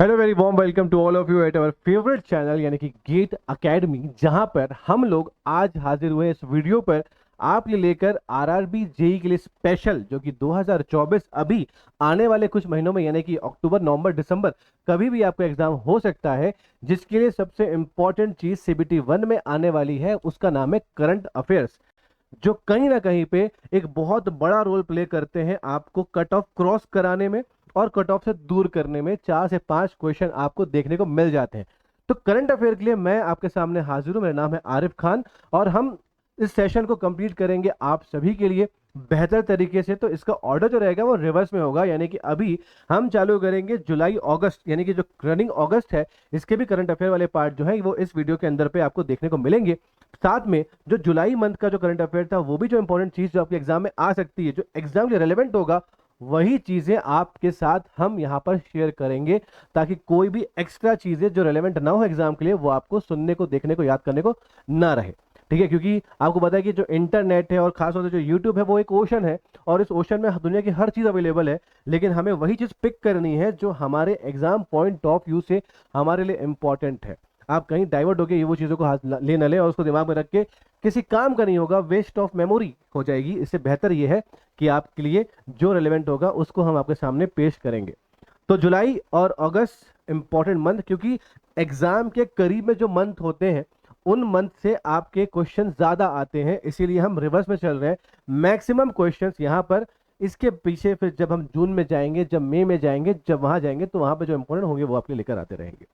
Hello very warm welcome to all of you at our favourite channel यानी कि gate academy, जहां पर हम लोग आज हाजिर हुए इस वीडियो पर आपके लेकर आरआरबी जेई के लिए स्पेशल, जो कि 2024 अभी आने वाले कुछ महीनों में यानी कि अक्टूबर नवंबर दिसंबर कभी भी आपका एग्जाम हो सकता है, जिसके लिए सबसे इंपॉर्टेंट चीज सीबीटी 1 में आने वाली है। उसका नाम है करंट अफेयर्स, जो कहीं ना कहीं पे एक बहुत बड़ा रोल प्ले करते हैं आपको कट ऑफ क्रॉस कराने में और कट ऑफ से दूर करने में। 4 से 5 क्वेश्चन आपको देखने को मिल जाते हैं। तो करंट अफेयर के लिए मैं आपके सामने हाजिर हूं। मेरा नाम है आरिफ खान और हम इस सेशन को कंप्लीट करेंगे आप सभी के लिए बेहतर तरीके से। तो इसका ऑर्डर जो रहेगा वो रिवर्स में होगा, यानी कि अभी हम चालू करेंगे जुलाई अगस्त, यानी कि जो रनिंग अगस्त है इसके भी करंट अफेयर वाले पार्ट जो है वो इस वीडियो के अंदर पे आपको देखने को मिलेंगे। साथ में जो जुलाई मंथ का जो करंट अफेयर था वो भी जो इंपॉर्टेंट चीज जो आपके एग्जाम में आ सकती है, जो एग्जाम के रेलेवेंट होगा, वही चीजें आपके साथ हम यहां पर शेयर करेंगे, ताकि कोई भी एक्स्ट्रा चीजें जो रेलेवेंट ना हो एग्जाम के लिए वो आपको सुनने को, देखने को, याद करने को ना रहे। ठीक है, क्योंकि आपको पता है कि जो इंटरनेट है और खासतौर से जो यूट्यूब है वो एक ओशन है और इस ओशन में दुनिया की हर चीज अवेलेबल है, लेकिन हमें वही चीज पिक करनी है जो हमारे एग्जाम पॉइंट ऑफ व्यू से हमारे लिए इंपॉर्टेंट है। आप कहीं डाइवर्ट होकर ये वो चीजों को हाथ ले न ले और उसको दिमाग में रख के किसी काम का नहीं होगा, वेस्ट ऑफ मेमोरी हो जाएगी। इससे बेहतर ये है कि आपके लिए जो रिलेवेंट होगा उसको हम आपके सामने पेश करेंगे। तो जुलाई और अगस्त इंपॉर्टेंट मंथ, क्योंकि एग्जाम के करीब में जो मंथ होते हैं उन मंथ से आपके क्वेश्चन ज्यादा आते हैं, इसीलिए हम रिवर्स में चल रहे हैं। मैक्सिमम क्वेश्चंस यहाँ पर, इसके पीछे फिर जब हम जून में जाएंगे, जब मई में जाएंगे, जब वहां जाएंगे तो वहां पर जो इंपॉर्टेंट होंगे वो आपके लेकर आते रहेंगे।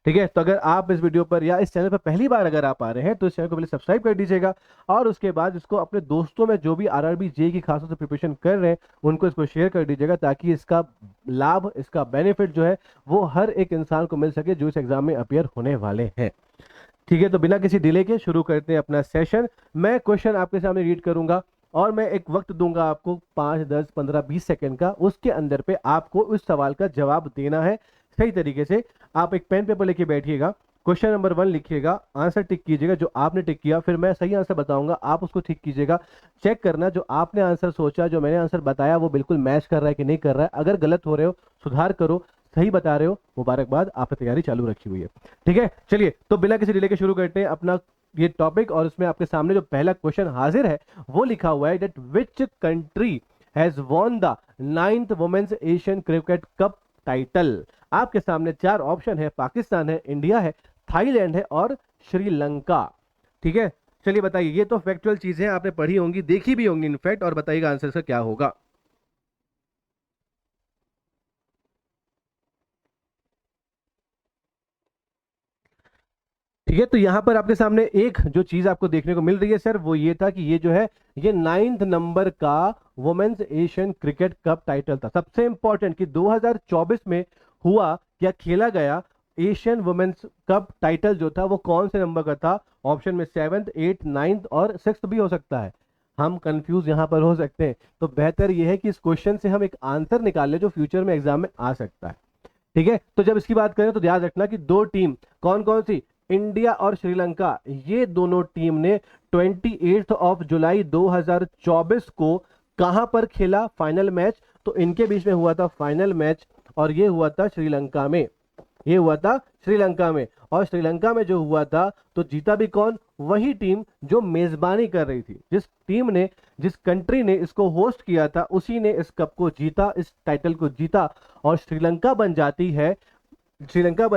ठीक है, तो अगर आप इस वीडियो पर या इस चैनल पर पहली बार अगर आप आ रहे हैं तो इस चैनल को पहले सब्सक्राइब कर दीजिएगा और उसके बाद इसको अपने दोस्तों में जो भी आरआरबी जे की खासतौर से प्रिपरेशन कर रहे हैं उनको इसको शेयर कर दीजिएगा, ताकि इसका लाभ, इसका बेनिफिट जो है वो हर एक इंसान को मिल सके जो इस एग्जाम में अपियर होने वाले हैं। ठीक है, तो बिना किसी डिले के शुरू करते हैं अपना सेशन। मैं क्वेश्चन आपके सामने रीड करूंगा और मैं एक वक्त दूंगा आपको 5, 10, 15, 20 सेकंड का। उसके अंदर पे आपको उस सवाल का जवाब देना है सही तरीके से। आप एक पेन पेपर लेके बैठिएगा, क्वेश्चन नंबर 1 लिखिएगा, आंसर टिक कीजिएगा जो आपने टिक किया, फिर मैं सही आंसर बताऊंगा, आप उसको ठीक कीजिएगा। चेक करना जो आपने आंसर सोचा, जो मैंने आंसर बताया वो बिल्कुल मैच कर रहा है कि नहीं कर रहा है। अगर गलत हो रहे हो सुधार करो, सही बता रहे हो मुबारकबाद, आपने तैयारी चालू रखी हुई है। ठीक है, चलिए तो बिना किसी डिले के शुरू करते हैं अपना ये टॉपिक। और इसमें आपके सामने जो पहला क्वेश्चन हाजिर है वो लिखा हुआ है that which country has won the 9th women's Asian cricket cup title. आपके सामने 4 ऑप्शन है, पाकिस्तान है, इंडिया है, थाईलैंड है और श्रीलंका। ठीक है, चलिए बताइए। ये तो फैक्चुअल चीजें आपने पढ़ी होंगी, देखी भी होंगी इनफैक्ट, और बताइएगा आंसर से क्या होगा। ठीक है, तो यहां पर आपके सामने एक जो चीज आपको देखने को मिल रही है सर, वो ये था कि ये जो है ये 9th नंबर का women's Asian cricket cup title था। सबसे इंपॉर्टेंट कि 2024 में हुआ या खेला गया एशियन वुमेन्स कप टाइटल जो था वो कौन से नंबर का था। ऑप्शन में 7th, 8th, 9th और 6th भी हो सकता है। हम कंफ्यूज यहां पर हो सकते हैं, तो बेहतर यह है कि इस क्वेश्चन से हम एक आंसर निकाल ले जो फ्यूचर में एग्जाम में आ सकता है। ठीक है, तो जब इसकी बात करें तो याद रखना कि दो टीम कौन कौन सी, इंडिया और श्रीलंका, ये दोनों टीम ने 28 ऑफ जुलाई 2024 को कहां पर खेला फाइनल मैच। तो इनके बीच में हुआ था फाइनल मैच और ये हुआ था श्रीलंका में। ये हुआ था श्रीलंका में, और श्रीलंका में जो हुआ था तो जीता भी कौन, वही टीम जो मेजबानी कर रही थी। जिस टीम ने, जिस कंट्री ने इसको होस्ट किया था उसी ने इस कप को जीता, इस टाइटल को जीता। और श्रीलंका बन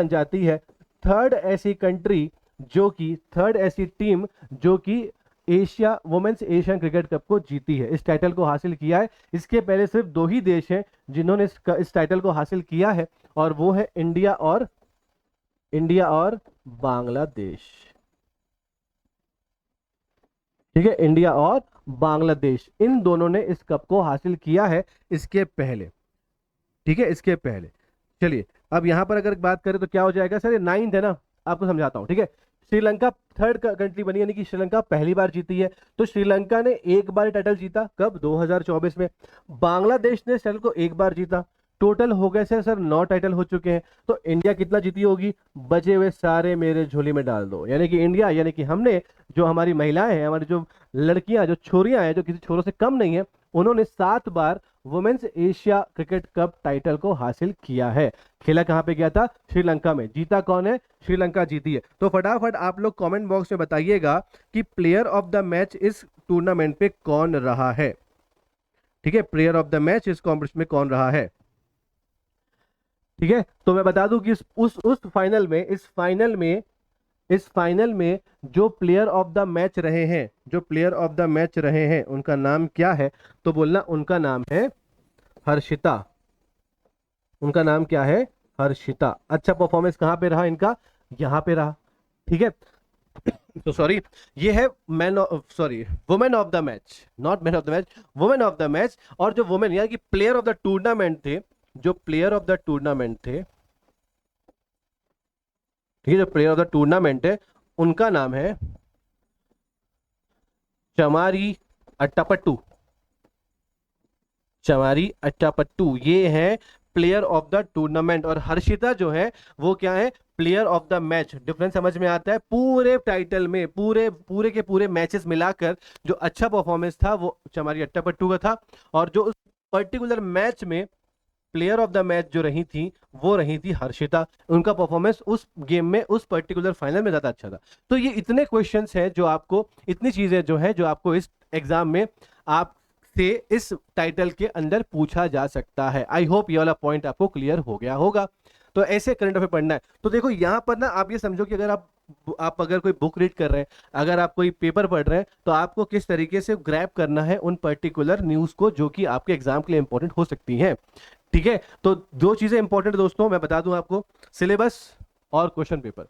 जाती है थर्ड ऐसी कंट्री, जो कि थर्ड ऐसी टीम जो कि Asia women's Asian cricket cup को जीती है, इस टाइटल को हासिल किया है। इसके पहले सिर्फ 2 ही देश हैं जिन्होंने इस टाइटल को हासिल किया है, और वो है इंडिया और बांग्लादेश। ठीक है, इंडिया और बांग्लादेश, इन दोनों ने इस कप को हासिल किया है इसके पहले। ठीक है, इसके पहले। चलिए अब यहां पर अगर बात करें तो क्या हो जाएगा सर, ये 9th है ना, आपको समझाता हूं। ठीक है, श्रीलंका थर्ड कंट्री बनी, यानी कि श्रीलंका पहली बार जीती है। तो श्रीलंका ने एक बार टाइटल जीता, कब, 2024 में। बांग्लादेश ने इस टाइटल को एक बार जीता। टोटल हो गए सर 9 टाइटल हो चुके हैं। तो इंडिया कितना जीती होगी, बचे हुए सारे मेरे झोली में डाल दो। यानी कि इंडिया, यानी कि हमने, जो हमारी महिलाएं हैं, हमारी जो लड़कियां, जो छोरियां हैं, जो किसी छोरों से कम नहीं है, उन्होंने 7 बार women's Asia cricket cup title को हासिल किया है? खेला कहाँ पे गया था? श्रीलंका में। जीता कौन है? श्रीलंका जीती है। तो फटाफट आप लोग कमेंट बॉक्स में बताइएगा कि प्लेयर ऑफ द मैच इस टूर्नामेंट पे कौन रहा है। ठीक है, प्लेयर ऑफ द मैच इस कॉम्पिटिशन में कौन रहा है? ठीक है, तो मैं बता दूं कि उस फाइनल में इस फाइनल में जो प्लेयर ऑफ द मैच रहे हैं, जो प्लेयर ऑफ द मैच रहे हैं, उनका नाम क्या है? तो बोलना उनका नाम है हर्षिता। उनका नाम क्या है? हर्षिता। अच्छा परफॉर्मेंस कहां पे रहा इनका? यहां पे रहा। ठीक है, तो सॉरी, ये है women of the match, not man of the match, women of the match. और जो वुमेन यानी कि प्लेयर ऑफ द टूर्नामेंट थे, जो प्लेयर ऑफ द टूर्नामेंट थे, ठीक है, जो प्लेयर ऑफ द टूर्नामेंट है, उनका नाम है चमारी अट्टापट्टू। चमारी अट्टापट्टू ये है प्लेयर ऑफ द टूर्नामेंट। और हर्षिता जो है वो क्या है? Player of the match. Difference समझ में आता है? पूरे टाइटल में पूरे के पूरे मैचेस मिलाकर जो अच्छा परफॉर्मेंस था वो चमारी अट्टापट्टू का था। और जो उस पर्टिकुलर मैच में प्लेयर ऑफ द मैच जो रही थी वो रही थी हर्षिता। उनका परफॉर्मेंस उस गेम में, उस पर्टिकुलर फाइनल में ज्यादा अच्छा था। तो ये इतने क्वेश्चंस हैं जो आपको, इतनी चीजें जो है जो आपको इस एग्जाम में आप से इस टाइटल के अंदर पूछा जा सकता है। आई होप ये वाला पॉइंट आपको क्लियर हो गया होगा। तो ऐसे करंट अफेयर पढ़ना है। तो देखो यहां पर ना आप ये समझो कि अगर आप अगर कोई बुक रीड कर रहे हैं, अगर आप कोई पेपर पढ़ रहे हैं, तो आपको किस तरीके से ग्रैब करना है उन पर्टिकुलर न्यूज को जो कि आपके एग्जाम के लिए इंपॉर्टेंट हो सकती हैं। ठीक है, तो दो चीजें इंपॉर्टेंट दोस्तों मैं बता दूं आपको, सिलेबस और क्वेश्चन पेपर।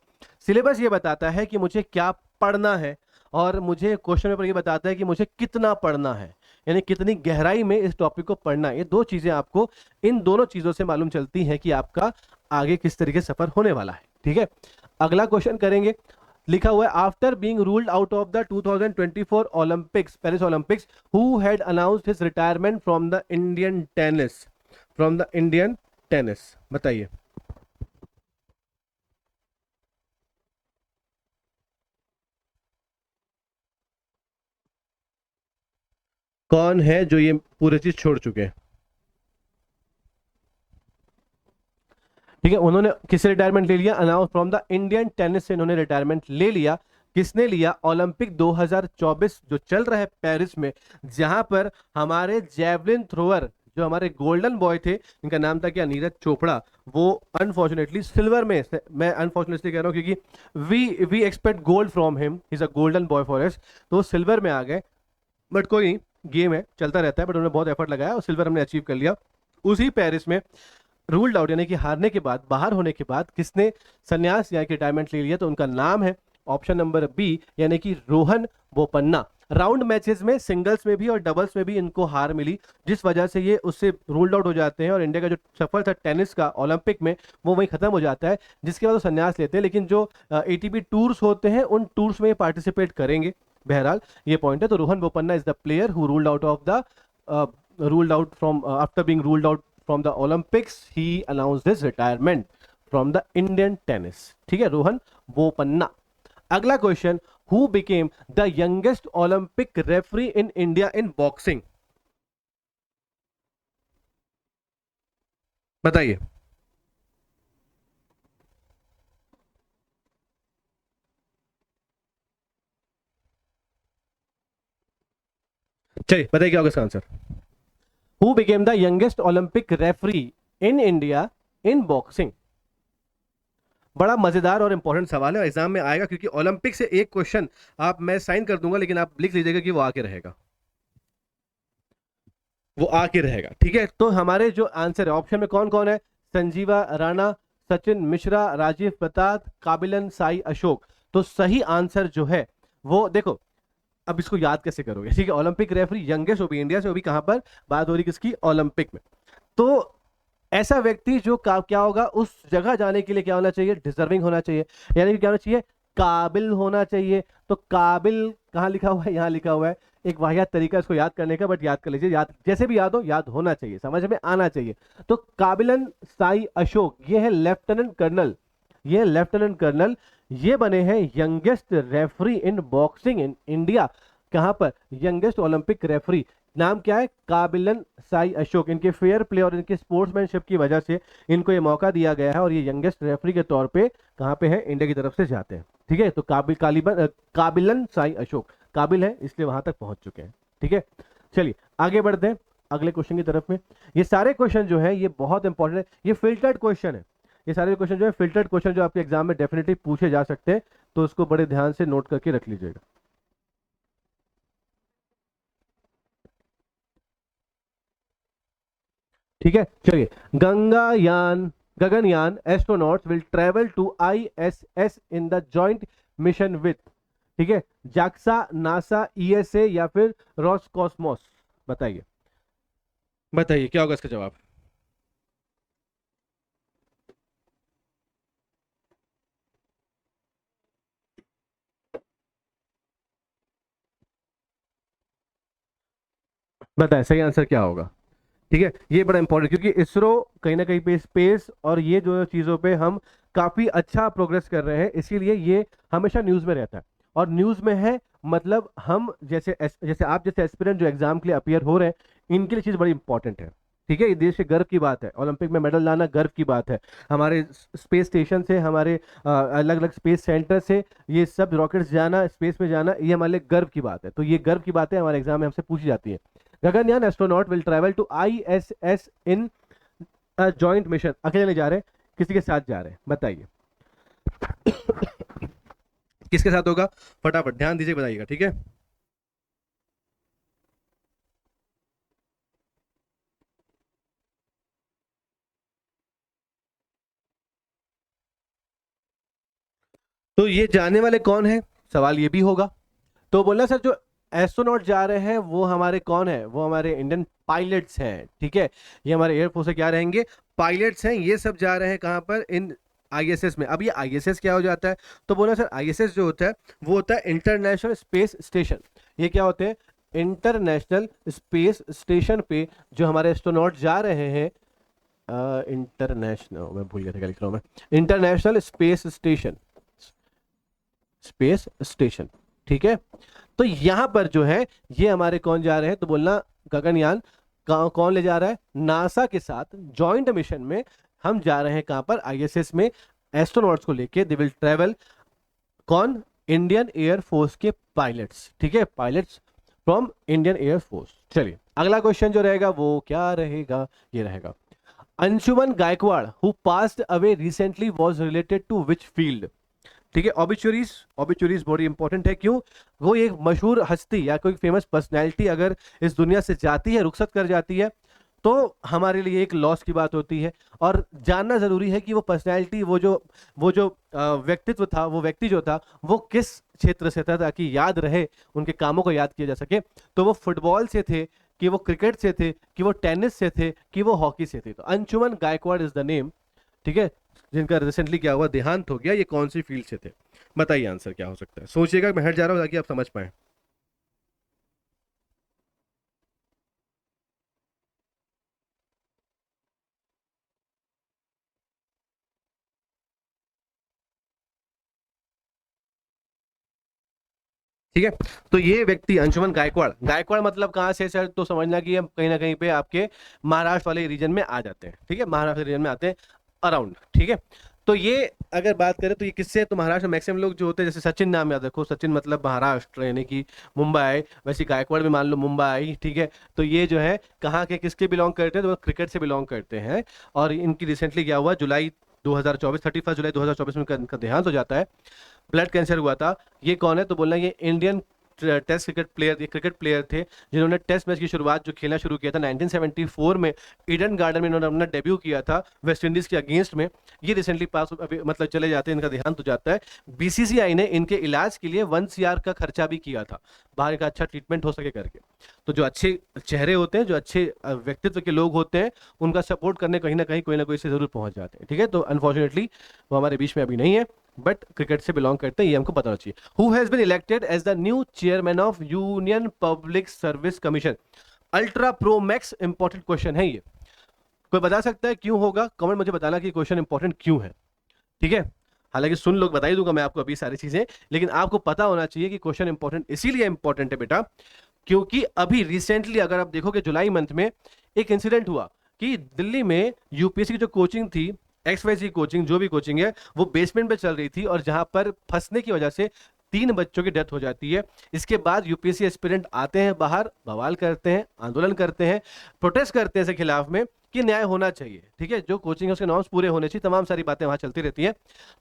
सिलेबस ये बताता है कि मुझे क्या पढ़ना है, और मुझे क्वेश्चन पेपर ये बताता है कि मुझे कितना पढ़ना है, यानी कितनी गहराई में इस टॉपिक को पढ़ना है। ये दो चीजें आपको, इन दोनों चीजों से मालूम चलती है कि आपका आगे किस तरीके से सफर होने वाला है। ठीक है, अगला क्वेश्चन करेंगे। लिखा हुआ है after being ruled out of the 2024 Olympics, Paris Olympics, who had announced his retirement from the Indian tennis, from the Indian tennis? बताइए कौन है जो ये पूरी चीज छोड़ चुके हैं? ठीक है, उन्होंने किससे रिटायरमेंट ले लिया? Announce from the Indian tennis से इन्होंने रिटायरमेंट ले लिया। किसने लिया? ओलंपिक 2024 जो चल रहा है पेरिस में, जहां पर हमारे जेवलिन थ्रोअर जो हमारे गोल्डन बॉय थे, इनका नाम था क्या? नीरज चोपड़ा। वो अनफॉर्चुनेटली सिल्वर में, मैं अनफॉर्चुनेटली कह रहा हूं क्योंकि we expect gold from him, is a golden boy for us, तो वो सिल्वर में आ गए। बट कोई नहीं, गेम है, चलता रहता है। बट उन्होंने बहुत एफर्ट लगाया और सिल्वर हमने अचीव कर लिया। उसी पेरिस में रूल्ड आउट यानी कि हारने के बाद, बाहर होने के बाद किसने संन्यास यानी कि रिटायरमेंट ले लिया? तो उनका नाम है ऑप्शन नंबर बी, यानी कि रोहन बोपन्ना। राउंड मैचेस में, सिंगल्स में भी और डबल्स में भी इनको हार मिली, जिस वजह से ये उससे रूल्ड आउट हो जाते हैं और इंडिया का जो सफर था टेनिस का ओलंपिक में वो वहीं खत्म हो जाता है, जिसके बाद वो संन्यास लेते हैं। लेकिन जो एटीपी टूर्स होते हैं उन टूर्स में ये पार्टिसिपेट करेंगे। बहरहाल ये पॉइंट है। तो Rohan Bopanna is the player who ruled out of the ruled out from after being ruled out from the Olympics, he announced his retirement from the Indian tennis. ठीक है, रोहन बोपन्ना। अगला question, who became the youngest Olympic referee in India in boxing? बताइए। चलिए बताइए क्या होगा इसका answer. Who became the youngest Olympic referee in India in boxing? बड़ा मजेदार और इंपॉर्टेंट सवाल है, एग्जाम में आएगा, क्योंकि ओलंपिक से एक क्वेश्चन आप, मैं साइन कर दूंगा लेकिन आप लिख लीजिएगा कि वो आके रहेगा, वो आके रहेगा। ठीक है, तो हमारे जो आंसर है ऑप्शन में कौन कौन है? संजीवा राणा, सचिन मिश्रा, राजीव प्रताप, काबिलन साई अशोक। तो सही आंसर जो है वो देखो, अब इसको याद कैसे करोगे? ठीक है, ओलंपिक रेफरी यंगेस्ट, वो भी इंडिया से, वो भी कहां पर बात हो रही किसकी? ओलंपिक में। तो ऐसा व्यक्ति जो क्या होगा उस जगह जाने के लिए, क्या होना चाहिए? डिजर्विंग होना चाहिए, यानी कि क्या होना चाहिए? काबिल होना चाहिए। तो काबिल कहाँ लिखा हुआ है? यहाँ लिखा हुआ है। एक वाहियात तरीका इसको याद करने का, बट याद कर लीजिए, याद जैसे भी याद हो, याद होना चाहिए, समझ में आना चाहिए। तो काबिलन साई अशोक ये है लेफ्टिनेंट कर्नल, ये लेफ्टिनेंट कर्नल, ये बने हैं youngest referee in boxing in India. कहां पर? यंगेस्ट ओलंपिक रेफरी नाम क्या है? काबिलन साई अशोक। इनके फेयर प्ले और इनके स्पोर्ट्समैनशिप की वजह से इनको ये मौका दिया गया है और ये यंगेस्ट रेफरी के तौर पे कहाँ पे है? इंडिया की तरफ से जाते हैं। ठीक है, तो काबिलन साई अशोक काबिल है, इसलिए वहां तक पहुंच चुके हैं। ठीक है, चलिए आगे बढ़ते हैं अगले क्वेश्चन की तरफ में। ये सारे क्वेश्चन जो है ये बहुत इंपॉर्टेंट है, ये फिल्टर्ड क्वेश्चन है। ये सारे क्वेश्चन जो है फिल्टर्ड क्वेश्चन, जो आपके एग्जाम में डेफिनेटली पूछे जा सकते हैं, तो उसको बड़े ध्यान से नोट करके रख लीजिएगा। ठीक है, चलिए। गंगायान Gaganyaan astronauts will travel to ISS in the joint mission with, ठीक है, जाक्सा, नासा, ईएसए या फिर रॉसकॉस्मोस। बताइए, बताइए क्या होगा इसका जवाब? बताएं सही आंसर क्या होगा। ठीक है, ये बड़ा इंपॉर्टेंट, क्योंकि इसरो कहीं ना कहीं पे स्पेस और ये जो चीज़ों पे हम काफ़ी अच्छा प्रोग्रेस कर रहे हैं, इसीलिए ये हमेशा न्यूज़ में रहता है। और न्यूज़ में है मतलब हम जैसे आप जैसे एस्पिरेंट जो एग्जाम के लिए अपियर हो रहे हैं, इनके लिए चीज़ बड़ी इंपॉर्टेंट है। ठीक है, ये देश के गर्व की बात है, ओलंपिक में मेडल लाना गर्व की बात है। हमारे स्पेस स्टेशन से, हमारे अलग अलग स्पेस सेंटर से ये सब रॉकेट्स जाना, स्पेस में जाना, ये हमारे लिए गर्व की बात है। तो ये गर्व की बातें हमारे एग्जाम में हमसे पूछी जाती है। Gaganyaan astronaut will travel to ISS in joint mission. अकेले नहीं जा रहे, किसी के साथ जा रहे हैं, बताइए किसके साथ होगा? फटाफट ध्यान दीजिए, बताइएगा। ठीक है, तो ये जाने वाले कौन है, सवाल ये भी होगा। तो बोलना सर जो एस्ट्रोनॉट जा रहे हैं वो हमारे कौन है? वो हमारे इंडियन पायलट्स हैं। ठीक है, ये हमारे एयरफोर्स से क्या रहेंगे? पायलट्स हैं। ये सब जा रहे हैं कहाँ पर? इन आईएसएस में। अब ये आईएसएस क्या हो जाता है? तो बोला सर आईएसएस जो होता है वो होता है इंटरनेशनल स्पेस स्टेशन। ये क्या होते हैं? इंटरनेशनल स्पेस स्टेशन पे जो हमारे एस्ट्रोनॉट जा रहे हैं, इंटरनेशनल, मैं भूल गया था क्या लिख रहा हूँ मैं, international space station, space station. ठीक है, तो यहां पर जो है ये हमारे कौन जा रहे हैं? तो बोलना गगनयान कौन ले जा रहा है? नासा के साथ जॉइंट मिशन में हम जा रहे हैं। कहां पर? आईएसएस में एस्ट्रोनॉट्स को लेके दे विल ट्रेवल। कौन? इंडियन एयर फोर्स के पायलट्स। ठीक है, pilots from Indian air force. चलिए अगला क्वेश्चन जो रहेगा वो क्या रहेगा? ये रहेगा, Anshuman Gaekwad who passed away recently was related to which field? ठीक है, ऑबिचुरीज, ऑबिचुरीज बड़ी इंपॉर्टेंट है। क्यों? वो एक मशहूर हस्ती या कोई फेमस पर्सनैलिटी अगर इस दुनिया से जाती है, रुखसत कर जाती है, तो हमारे लिए एक लॉस की बात होती है। और जानना जरूरी है कि वो पर्सनैलिटी, वो जो व्यक्तित्व था, वो व्यक्ति जो था, वो किस क्षेत्र से था, ताकि याद रहे, उनके कामों को याद किया जा सके। तो वो फुटबॉल से थे, कि वो क्रिकेट से थे, कि वो टेनिस से थे, कि वो हॉकी से थे? तो Anshuman Gaekwad is the name. ठीक है, जिनका रिसेंटली क्या हुआ, देहांत हो गया। ये कौन सी फील्ड से थे? बताइए आंसर क्या हो सकता है। सोचिएगा, मैं हट जा रहा हूं ताकि आप समझ पाए। ठीक है, तो ये व्यक्ति अंशुमन गायकवाड़, गायकवाड़ मतलब कहाँ से सर? तो समझना कि हम कहीं ना कहीं पे आपके महाराष्ट्र वाले रीजन में आ जाते हैं। ठीक है, महाराष्ट्र रीजन में आते हैं अराउंड। ठीक है, तो ये अगर बात करें तो ये किससे? तो महाराष्ट्र में मैक्सिमम लोग जो होते हैं, जैसे सचिन नाम याद रखो, सचिन मतलब महाराष्ट्र यानी कि मुंबई, वैसे गायकवाड़ भी मान लो मुंबई। ठीक है, तो ये जो है कहाँ के, किसके बिलोंग करते हैं? तो क्रिकेट से बिलोंग करते हैं। और इनकी रिसेंटली क्या हुआ, जुलाई 2024, 31 जुलाई 2024 में इनका देहांत हो जाता है। ब्लड कैंसर हुआ था। ये कौन है? तो बोलना ये इंडियन टेस्ट क्रिकेट प्लेयर, ये क्रिकेट प्लेयर थे जिन्होंने टेस्ट मैच की शुरुआत जो खेलना शुरू किया था 1974 में, ईडन गार्डन में इन्होंने अपना डेब्यू किया था वेस्ट इंडीज के अगेंस्ट में। ये रिसेंटली पास अभी मतलब चले जाते हैं, इनका देहांत हो जाता है। बीसीसीआई ने इनके इलाज के लिए 1 CR का खर्चा भी किया था, बाहर का अच्छा ट्रीटमेंट हो सके करके। तो जो अच्छे चेहरे होते हैं, जो अच्छे व्यक्तित्व के लोग होते हैं, उनका सपोर्ट करने कहीं ना कहीं कोई ना कोई से जरूर पहुंच जाते हैं। ठीक है, तो अनफॉर्चुनेटली वो हमारे बीच में अभी नहीं है, बट क्रिकेट से बिलोंग करते हैं, ये हमको पता होना चाहिए। Who has been elected as the new chairman of Union Public Service Commission? Ultra pro max, important question है ये। कोई बता सकता है क्यों होगा? कमेंट मुझे बताना कि क्वेश्चन इंपॉर्टेंट क्यों है। ठीक है, हालांकि सुन लोग बता ही दूंगा मैं आपको अभी सारी चीजें, लेकिन आपको पता होना चाहिए कि क्वेश्चन इंपॉर्टेंट इसीलिए इंपॉर्टेंट है बेटा, क्योंकि अभी रिसेंटली अगर आप देखोगे जुलाई मंथ में एक इंसिडेंट हुआ कि दिल्ली में यूपीएससी की जो कोचिंग थी, XYZ कोचिंग, जो भी कोचिंग है, वो बेसमेंट पे चल रही थी और जहां पर फंसने की वजह से 3 बच्चों की डेथ हो जाती है। इसके बाद यूपीएससी एस्पिरेंट आते हैं बाहर, बवाल करते हैं, आंदोलन करते हैं, प्रोटेस्ट करते हैं इसके खिलाफ में कि न्याय होना चाहिए। ठीक है, जो कोचिंग है उसके नॉर्म्स पूरे होने चाहिए, तमाम सारी बातें वहां चलती रहती हैं।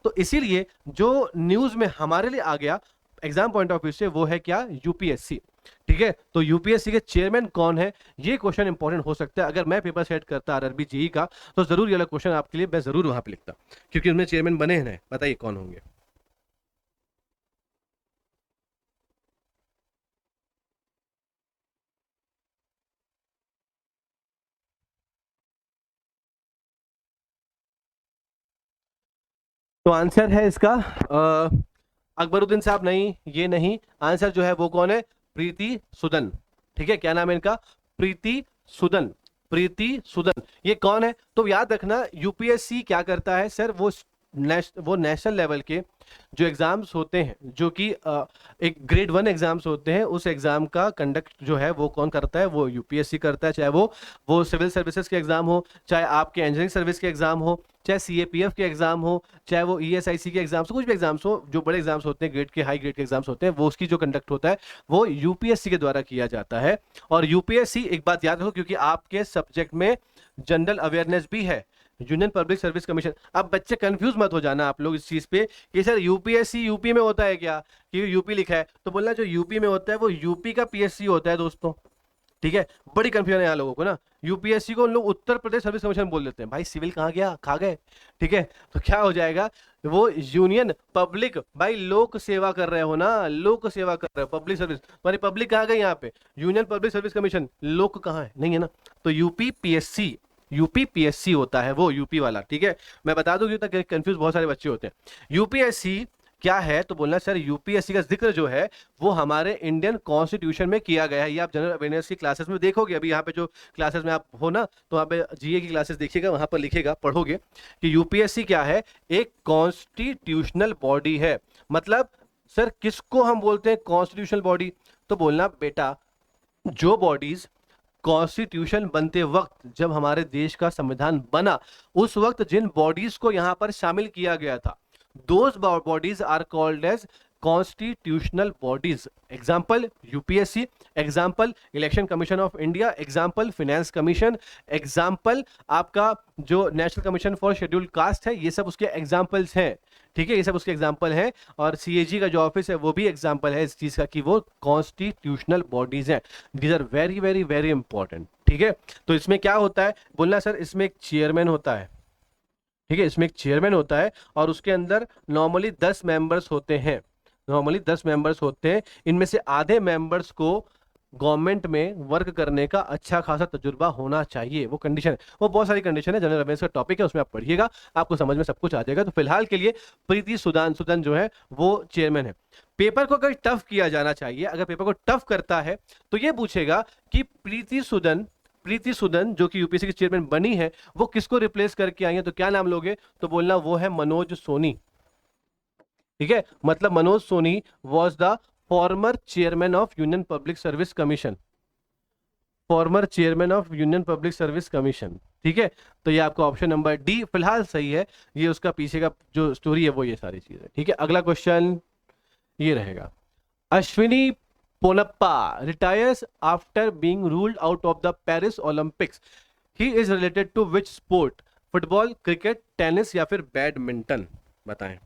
तो इसीलिए जो न्यूज में हमारे लिए आ गया एग्जाम पॉइंट ऑफ व्यू से, वो है क्या, यूपीएससी। ठीक है, तो यूपीएससी के चेयरमैन कौन है, ये क्वेश्चन इंपॉर्टेंट हो सकता है। अगर मैं पेपर सेट करता आरआरबी जेई का, तो जरूर ये वाला क्वेश्चन आपके लिए मैं जरूर वहां पे लिखता, क्योंकि उनमें चेयरमैन बने हैं। बताइए कौन होंगे। तो आंसर है इसका अकबरुद्दीन साहब, नहीं, ये नहीं। आंसर जो है वो कौन है, प्रीति सुदन। ठीक है, क्या नाम है इनका, प्रीति सुदन। प्रीति सुदन, ये कौन है, तो याद रखना यूपीएससी क्या करता है सर, वो नेशनल लेवल के जो एग्जाम्स होते हैं, जो कि एक ग्रेड 1 एग्जाम्स होते हैं, उस एग्जाम का कंडक्ट जो है वो कौन करता है, वो यूपीएससी करता है। चाहे वो सिविल सर्विसेज के एग्जाम हो, चाहे आपके इंजीनियरिंग सर्विस के एग्जाम हो, चाहे सीएपीएफ के एग्जाम हो, चाहे वो ईएसआईसी के एग्जाम्स हो, कुछ भी एग्जाम्स हो, जो बड़े एग्जाम्स होते हैं, ग्रेड के, हाई ग्रेड के एग्जाम्स होते हैं, वो उसकी जो कंडक्ट होता है वो यूपीएससी के द्वारा किया जाता है। और यूपीएससी, एक बात याद रखो, क्योंकि आपके सब्जेक्ट में जनरल अवेयरनेस भी है, यूनियन पब्लिक सर्विस कमीशन। अब बच्चे कंफ्यूज मत हो जाना आप लोग इस चीज पे कि सर यूपीएससी यूपी में होता है क्या, कि यूपी लिखा है, तो बोलना जो यूपी में होता है वो यूपी का पीएससी होता है दोस्तों। ठीक है, बड़ी कंफ्यूजन है यहाँ लोगों को ना, यूपीएससी को उन लोग उत्तर प्रदेश सर्विस कमीशन बोल देते हैं। भाई सिविल कहाँ गया, खा गए। ठीक है, तो क्या हो जाएगा, वो यूनियन पब्लिक, भाई लोक सेवा कर रहे हो ना, लोक सेवा कर रहे हो, पब्लिक सर्विस, तुम्हारी पब्लिक कहाँ गई यहाँ पे, यूनियन पब्लिक सर्विस कमीशन, लोक कहाँ है, नहीं है ना। तो यूपीपीएससी होता है वो, यूपी वाला। ठीक है, मैं बता दूं क्योंकि कंफ्यूज बहुत सारे बच्चे होते हैं। यूपीएससी क्या है, तो बोलना सर यूपीएससी का जिक्र जो है वो हमारे इंडियन कॉन्स्टिट्यूशन में किया गया है। ये आप जनरल अवेयरनेस की क्लासेस में देखोगे, अभी यहाँ पे जो क्लासेस में आप हो ना, तो वहाँ पे जीए की क्लासेस देखिएगा, वहां पर लिखेगा, पढ़ोगे कि यूपीएससी क्या है, एक कॉन्स्टिट्यूशनल बॉडी है। मतलब सर किसको हम बोलते हैं कॉन्स्टिट्यूशनल बॉडी, तो बोलना बेटा जो बॉडीज कॉन्स्टिट्यूशन बनते वक्त, जब हमारे देश का संविधान बना, उस वक्त जिन बॉडीज को यहां पर शामिल किया गया था, those bodies are called as constitutional bodies. Example UPSC, example Election Commission of India, example Finance Commission, example आपका जो National Commission for Scheduled Caste है, ये सब उसके एग्जाम्पल्स हैं। ठीक है, ये सब उसके एग्जाम्पल हैं। और सीएजी का जो ऑफिस है वो भी एग्जाम्पल है इस चीज का कि वो कॉन्स्टिट्यूशनल बॉडीज हैं। These are very very very important. ठीक है, तो इसमें क्या होता है, बोलना सर इसमें एक चेयरमैन होता है। ठीक है, इसमें एक चेयरमैन होता है और उसके अंदर नॉर्मली 10 मेंबर्स होते हैं। नॉर्मली 10 मेंबर्स होते हैं, इनमें से आधे मेंबर्स को गवर्नमेंट में वर्क करने का अच्छा खासा तजुर्बा होना चाहिए। वो कंडीशन है, वो बहुत सारी कंडीशन है, जनरल अवेयरनेस का टॉपिक है, उसमें आप पढ़िएगा, आपको समझ में सब कुछ आ जाएगा। तो फिलहाल के लिए प्रीति सुदन जो है वो चेयरमैन है। पेपर को अगर टफ किया जाना चाहिए, अगर पेपर को टफ करता है तो ये पूछेगा कि प्रीति सुदन जो कि यूपीएससी की चेयरमैन बनी है, वो किसको रिप्लेस करके आई है, तो क्या नाम लोगे, तो बोलना वो है मनोज सोनी। ठीक है, मतलब Manoj Soni was the former chairman of Union Public Service Commission, former chairman of Union Public Service Commission. ठीक है, तो ये आपका ऑप्शन नंबर डी फिलहाल सही है। ये उसका पीछे का जो स्टोरी है वो ये सारी चीजें। ठीक है, अगला क्वेश्चन ये रहेगा, Ashwini Ponnappa retires after being ruled out of the Paris Olympics, he is related to which sport, football, cricket, tennis या फिर बैडमिंटन, बताएं।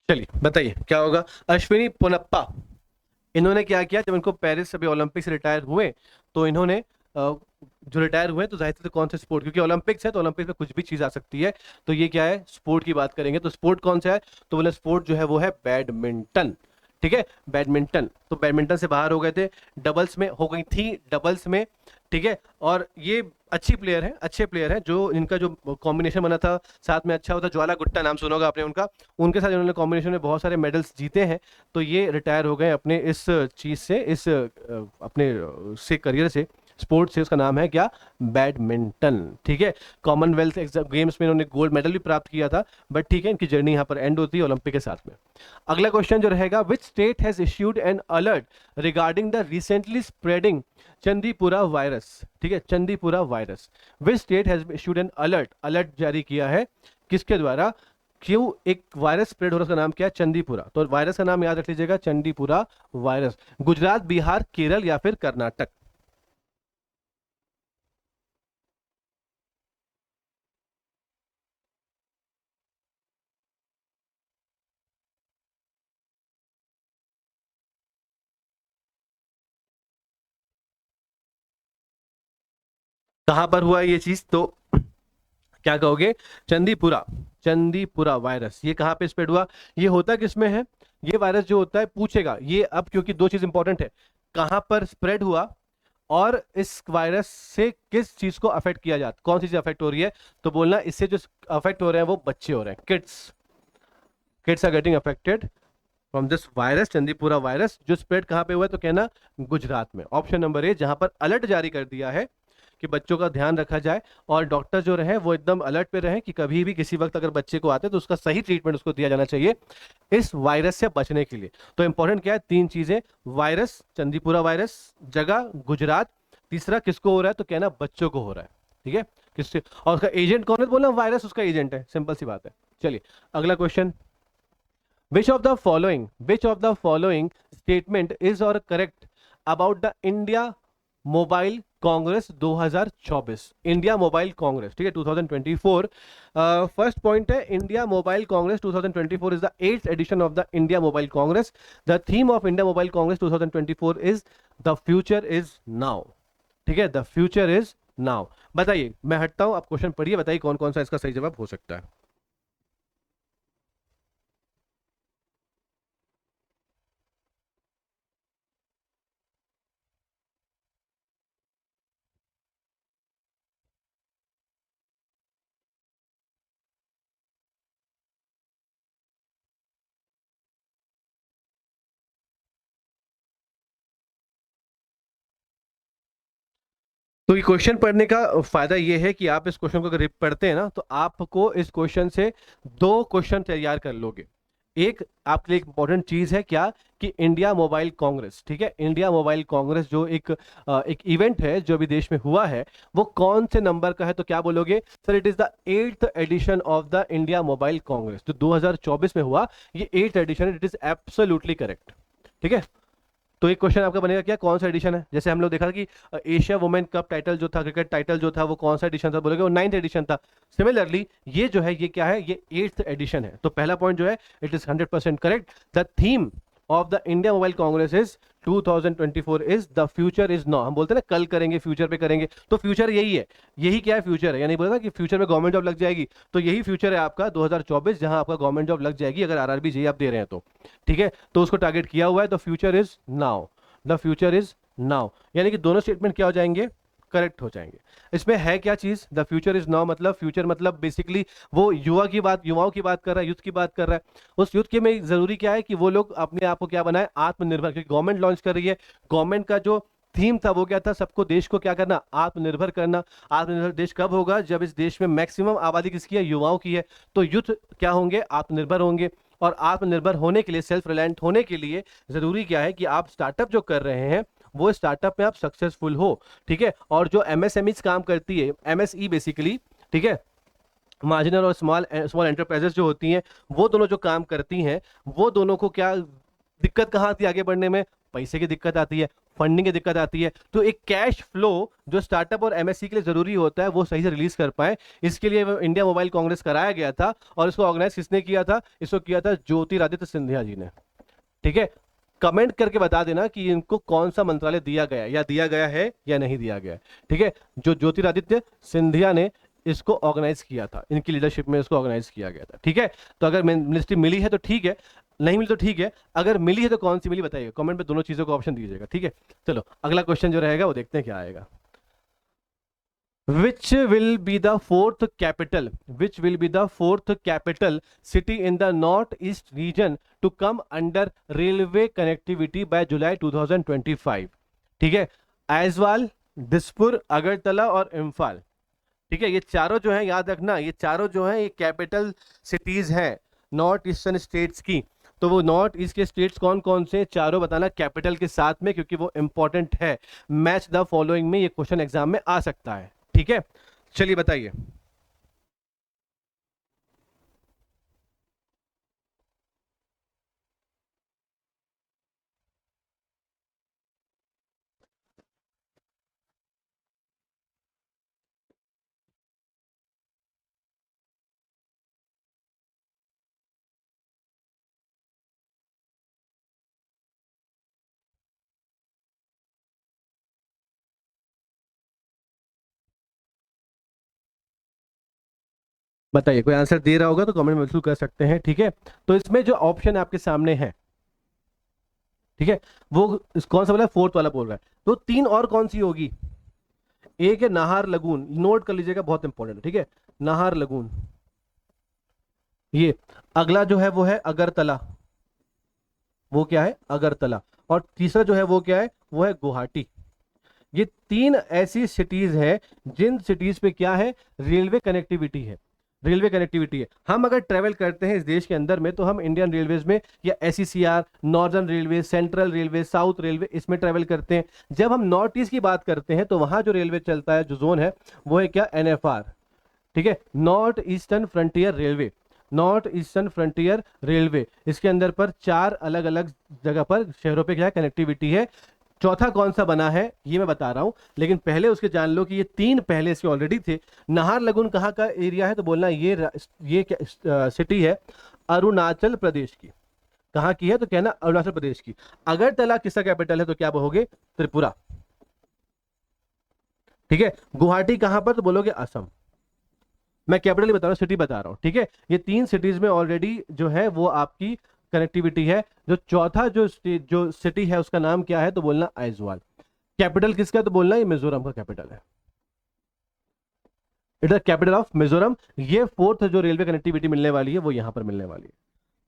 चलिए बताइए क्या होगा। अश्विनी पोनप्पा, इन्होंने क्या किया, जब इनको पेरिस अभी ओलंपिक से रिटायर हुए, तो इन्होंने जो रिटायर हुए तो जाहिर सी कौन से स्पोर्ट, क्योंकि ओलंपिक्स है तो ओलंपिक्स में कुछ भी चीज आ सकती है, तो ये क्या है, स्पोर्ट की बात करेंगे, तो स्पोर्ट कौन सा है, तो बोले स्पोर्ट जो है वो है बैडमिंटन। ठीक है, बैडमिंटन, तो बैडमिंटन से बाहर हो गए थे, डबल्स में हो गई थी, डबल्स में। ठीक है, और ये अच्छी प्लेयर है, अच्छे प्लेयर हैं, जो इनका जो कॉम्बिनेशन बना था साथ में अच्छा होता, ज्वाला गुट्टा नाम सुना होगा आपने उनका, उनके साथ इन्होंने कॉम्बिनेशन में बहुत सारे मेडल्स जीते हैं। तो ये रिटायर हो गए अपने इस चीज़ से, इस अपने से करियर से, स्पोर्ट्स से। उसका नाम है क्या? बैडमिंटन। ठीक है, कॉमनवेल्थ गेम्स में इन्होंने गोल्ड मेडल भी प्राप्त किया था। बट ठीक है, इनकी जर्नी यहाँ पर एंड होती है ओलंपिक के साथ में। अगला क्वेश्चन जो रहेगा, which state has issued N alert regarding the recently spreading Chandipura virus? ठीक है, Chandipura virus. Which state has issued N alert, alert जारी किया है किसके द्वारा? क्यों एक वायरस स्प्रेड हो रहा है, उसका नाम क्या है? चंदीपुरा। तो वायरस का नाम याद रख लीजिएगा, चंदीपुरा वायरस। गुजरात, बिहार, केरल या फिर कर्नाटक? कहां पर हुआ है ये चीज? तो क्या कहोगे? चंदीपुरा, चंदीपुरा वायरस ये कहाँ पे स्प्रेड हुआ? ये होता किस में है? ये वायरस जो होता है पूछेगा ये अब, क्योंकि दो चीज इंपॉर्टेंट है, कहां पर स्प्रेड हुआ और इस वायरस से किस चीज को अफेक्ट किया जाता, कौन सी चीज अफेक्ट हो रही है। तो बोलना इससे जो अफेक्ट हो रहे हैं वो बच्चे हो रहे हैं, kids, kids are getting affected from this virus, Chandipura virus. जो स्प्रेड कहाँ पे हुआ है? तो कहना गुजरात में। ऑप्शन नंबर ए, जहां पर अलर्ट जारी कर दिया है कि बच्चों का ध्यान रखा जाए और डॉक्टर जो रहे वो एकदम अलर्ट पे रहे कि कभी भी किसी वक्त अगर बच्चे को आते तो उसका सही ट्रीटमेंट उसको दिया जाना चाहिए इस वायरस से बचने के लिए। तो इंपॉर्टेंट क्या है? तीन चीजें, वायरस, चंदीपुरा वायरस, जगह गुजरात, तीसरा किसको हो रहा है? तो कहना बच्चों को हो रहा है। ठीक है, किससे? और उसका एजेंट कौन है? तो बोलना वायरस उसका एजेंट है, सिंपल सी बात है। चलिए अगला question, which of the following statement is or correct about the India Mobile Congress 2024? India Mobile Congress, ठीक है, 2024। फर्स्ट पॉइंट है, India Mobile Congress 2024 is the 8th edition of the India Mobile Congress. The theme of India Mobile Congress 2024 is the future is now. ठीक है, the future is now. बताइए, मैं हटता हूं, आप क्वेश्चन पढ़िए, बताइए कौन कौन सा इसका सही जवाब हो सकता है। तो ये क्वेश्चन पढ़ने का फायदा ये है कि आप इस क्वेश्चन को अगर पढ़ते हैं ना तो आपको इस क्वेश्चन से दो क्वेश्चन तैयार कर लोगे। एक आपके लिए इंपॉर्टेंट चीज है क्या? कि इंडिया मोबाइल कांग्रेस, ठीक है, इंडिया मोबाइल कांग्रेस जो एक इवेंट है जो अभी देश में हुआ है, वो कौन से नंबर का है? तो क्या बोलोगे? Sir it is the 8th edition of the India Mobile Congress, जो 2024 में हुआ, ये 8th edition, it is absolutely correct. ठीक है, तो एक क्वेश्चन आपका बनेगा क्या, कौन सा एडिशन है? जैसे हम लोग देखा था कि एशिया वुमेन कप टाइटल जो था, क्रिकेट टाइटल जो था, वो कौन सा एडिशन था? बोलोगे वो 9th एडिशन था। सिमिलरली ये जो है, ये क्या है? ये 8th एडिशन है। तो पहला पॉइंट जो है, it is 100% correct. The theme of the India Mobile Congress is 2024 is the future is now. हम बोलते हैं ना कल करेंगे, फ्यूचर पे करेंगे, तो फ्यूचर यही है। यही क्या है? फ्यूचर है। यानी बोला कि फ्यूचर में गवर्नमेंट जॉब लग जाएगी, तो यही फ्यूचर है आपका 2024, जहां आपका गवर्नमेंट जॉब लग जाएगी अगर आरआरबी जेईई आप दे रहे हैं तो। ठीक है, तो उसको टारगेट किया हुआ है। तो future is now, the future is now, यानी कि दोनों स्टेटमेंट क्या हो जाएंगे? करेक्ट हो जाएंगे। इसमें है क्या चीज? द फ्यूचर इज नाउ मतलब, फ्यूचर मतलब बेसिकली वो युवा की बात, युवाओं की बात कर रहा है, युद्ध की बात कर रहा है। उस युद्ध के में जरूरी क्या है? कि वो लोग अपने आप को क्या बनाए? आत्मनिर्भर, क्योंकि गवर्नमेंट लॉन्च कर रही है। गवर्नमेंट का जो थीम था वो क्या था? सबको, देश को क्या करना? आत्मनिर्भर करना। आत्मनिर्भर देश कब होगा? जब इस देश में मैक्सिमम आबादी किसकी है? युवाओं की है। तो युद्ध क्या होंगे? आत्मनिर्भर होंगे। और आत्मनिर्भर होने के लिए, सेल्फ रिलायंट होने के लिए जरूरी क्या है? कि आप स्टार्टअप जो कर रहे हैं वो स्टार्टअप में आप सक्सेसफुल हो। ठीक है, और जो एमएसएमईज काम करती है, एमएसई बेसिकली, ठीक है, मार्जिनल और स्मॉल स्मॉल एंटरप्राइजेस जो होती हैं, वो दोनों जो काम करती हैं, वो दोनों को क्या दिक्कत कहाँ आती है आगे बढ़ने में? पैसे की दिक्कत आती है, फंडिंग की दिक्कत आती है। तो एक कैश फ्लो जो स्टार्टअप और एमएससी के लिए जरूरी होता है, वो सही से रिलीज कर पाए, इसके लिए इंडिया मोबाइल कांग्रेस कराया गया था। और इसको ऑर्गेनाइज किसने किया था? इसको किया था ज्योतिरादित्य सिंधिया जी ने। ठीक है, कमेंट करके बता देना कि इनको कौन सा मंत्रालय दिया गया, या दिया गया है या नहीं दिया गया है। ठीक है, जो ज्योतिरादित्य सिंधिया ने इसको ऑर्गेनाइज किया था, इनकी लीडरशिप में इसको ऑर्गेनाइज किया गया था। ठीक है, तो अगर मिनिस्ट्री मिली है तो ठीक है, नहीं मिली तो ठीक है, अगर मिली है तो कौन सी मिली बताइए, कमेंट में दोनों चीजों को ऑप्शन दीजिएगा। ठीक है, चलो अगला क्वेश्चन जो रहेगा वो देखते हैं क्या आएगा। Which will be the fourth capital? Which will be the fourth capital city in the northeast region to come under railway connectivity by July 2025? ठीक है, आइजवाल, दिसपुर, अगरतला और इम्फाल। ठीक है, ये चारों जो है याद रखना, ये चारों जो है ये कैपिटल सिटीज हैं नॉर्थ ईस्टर्न स्टेट्स की। तो वो नॉर्थ ईस्ट के स्टेट्स कौन कौन से, चारों बताना कैपिटल के साथ में, क्योंकि वो इंपॉर्टेंट है। मैच द फॉलोइंग में ये क्वेश्चन एग्जाम में आ सकता है। ठीक है, चलिए बताइए। बताइए, कोई आंसर दे रहा होगा तो कमेंट में बिल्कुल कर सकते हैं। ठीक है, तो इसमें जो ऑप्शन आपके सामने है, ठीक है, वो कौन सा वाला, फोर्थ वाला बोल रहा है। तो तीन और कौन सी होगी? एक है नाहर लगून, नोट कर लीजिएगा, बहुत इंपॉर्टेंट है। ठीक है, नाहर लगून। ये अगला जो है वो है अगरतला, वो क्या है, अगरतला। और तीसरा जो है वो क्या है, वो है गुवाहाटी। ये तीन ऐसी सिटीज है जिन सिटीज पे क्या है, रेलवे कनेक्टिविटी है। रेलवे कनेक्टिविटी है। हम अगर ट्रेवल करते हैं इस देश के अंदर में, तो हम इंडियन रेलवेज में या SECR, northern railway, central railway, south railway, इसमें ट्रेवल करते हैं। जब हम नॉर्थ ईस्ट की बात करते हैं तो वहां जो रेलवे चलता है, जो जोन है, वो है क्या, एनएफआर। ठीक है, north eastern frontier railway. North eastern frontier railway, इसके अंदर पर चार अलग अलग जगह पर शहरों पे क्या है, कनेक्टिविटी है। चौथा कौन सा बना है ये मैं बता रहा हूं, लेकिन पहले उसके जान लो कि ये तीन पहले इसके ऑलरेडी थे। नाहरलगुन कहाँ का एरिया है, तो बोलना ये क्या सिटी है, अरुणाचल प्रदेश की। कहाँ की है, तो कहना अरुणाचल प्रदेश की। अगरतला किसका कैपिटल है, तो क्या बोलोगे, त्रिपुरा। ठीक है, गुवाहाटी कहाँ पर, तो बोलोगे असम। मैं कैपिटल ही बता रहा हूँ, सिटी बता रहा हूँ। ठीक है, ये तीन सिटीज में ऑलरेडी जो है वो आपकी कनेक्टिविटी है। जो चौथा जो सिटी है उसका नाम क्या है, तो बोलना आइजवाल। कैपिटल किसका, तो बोलना ये मिजोरम का कैपिटल है। It is capital of Mizoram. ये फोर्थ जो रेलवे कनेक्टिविटी मिलने वाली है वो यहां पर मिलने वाली है।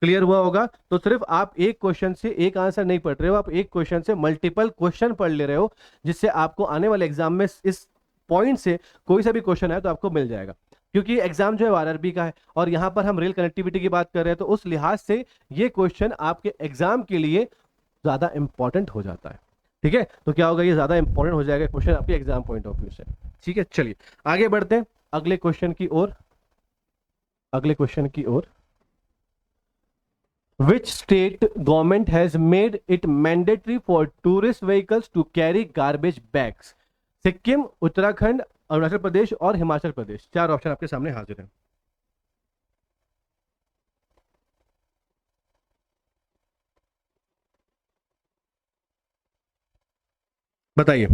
क्लियर हुआ होगा? तो सिर्फ आप एक क्वेश्चन से एक आंसर नहीं पढ़ रहे हो, आप एक क्वेश्चन से मल्टीपल क्वेश्चन पढ़ ले रहे हो, जिससे आपको आने वाले एग्जाम में इस पॉइंट से कोई सा भी क्वेश्चन है तो आपको मिल जाएगा। क्योंकि एग्जाम जो है आरआरबी का है और यहाँ पर हम रेल कनेक्टिविटी की बात कर रहे हैं, तो उस लिहाज से ये क्वेश्चन आपके एग्जाम के लिए ज्यादा इंपॉर्टेंट हो जाता है। ठीक है, तो क्या होगा, ये ज्यादा इंपॉर्टेंट हो जाएगा क्वेश्चन आपके एग्जाम पॉइंट ऑफ व्यू से। ठीक है, चलिए आगे बढ़ते हैं अगले क्वेश्चन की ओर। अगले क्वेश्चन की ओर, which state government has made it mandatory for tourist vehicles to carry garbage bags? Sikkim, Uttarakhand, Arunachal Pradesh और हिमाचल प्रदेश। चार ऑप्शन आपके सामने हाजिर हैं। बताइए।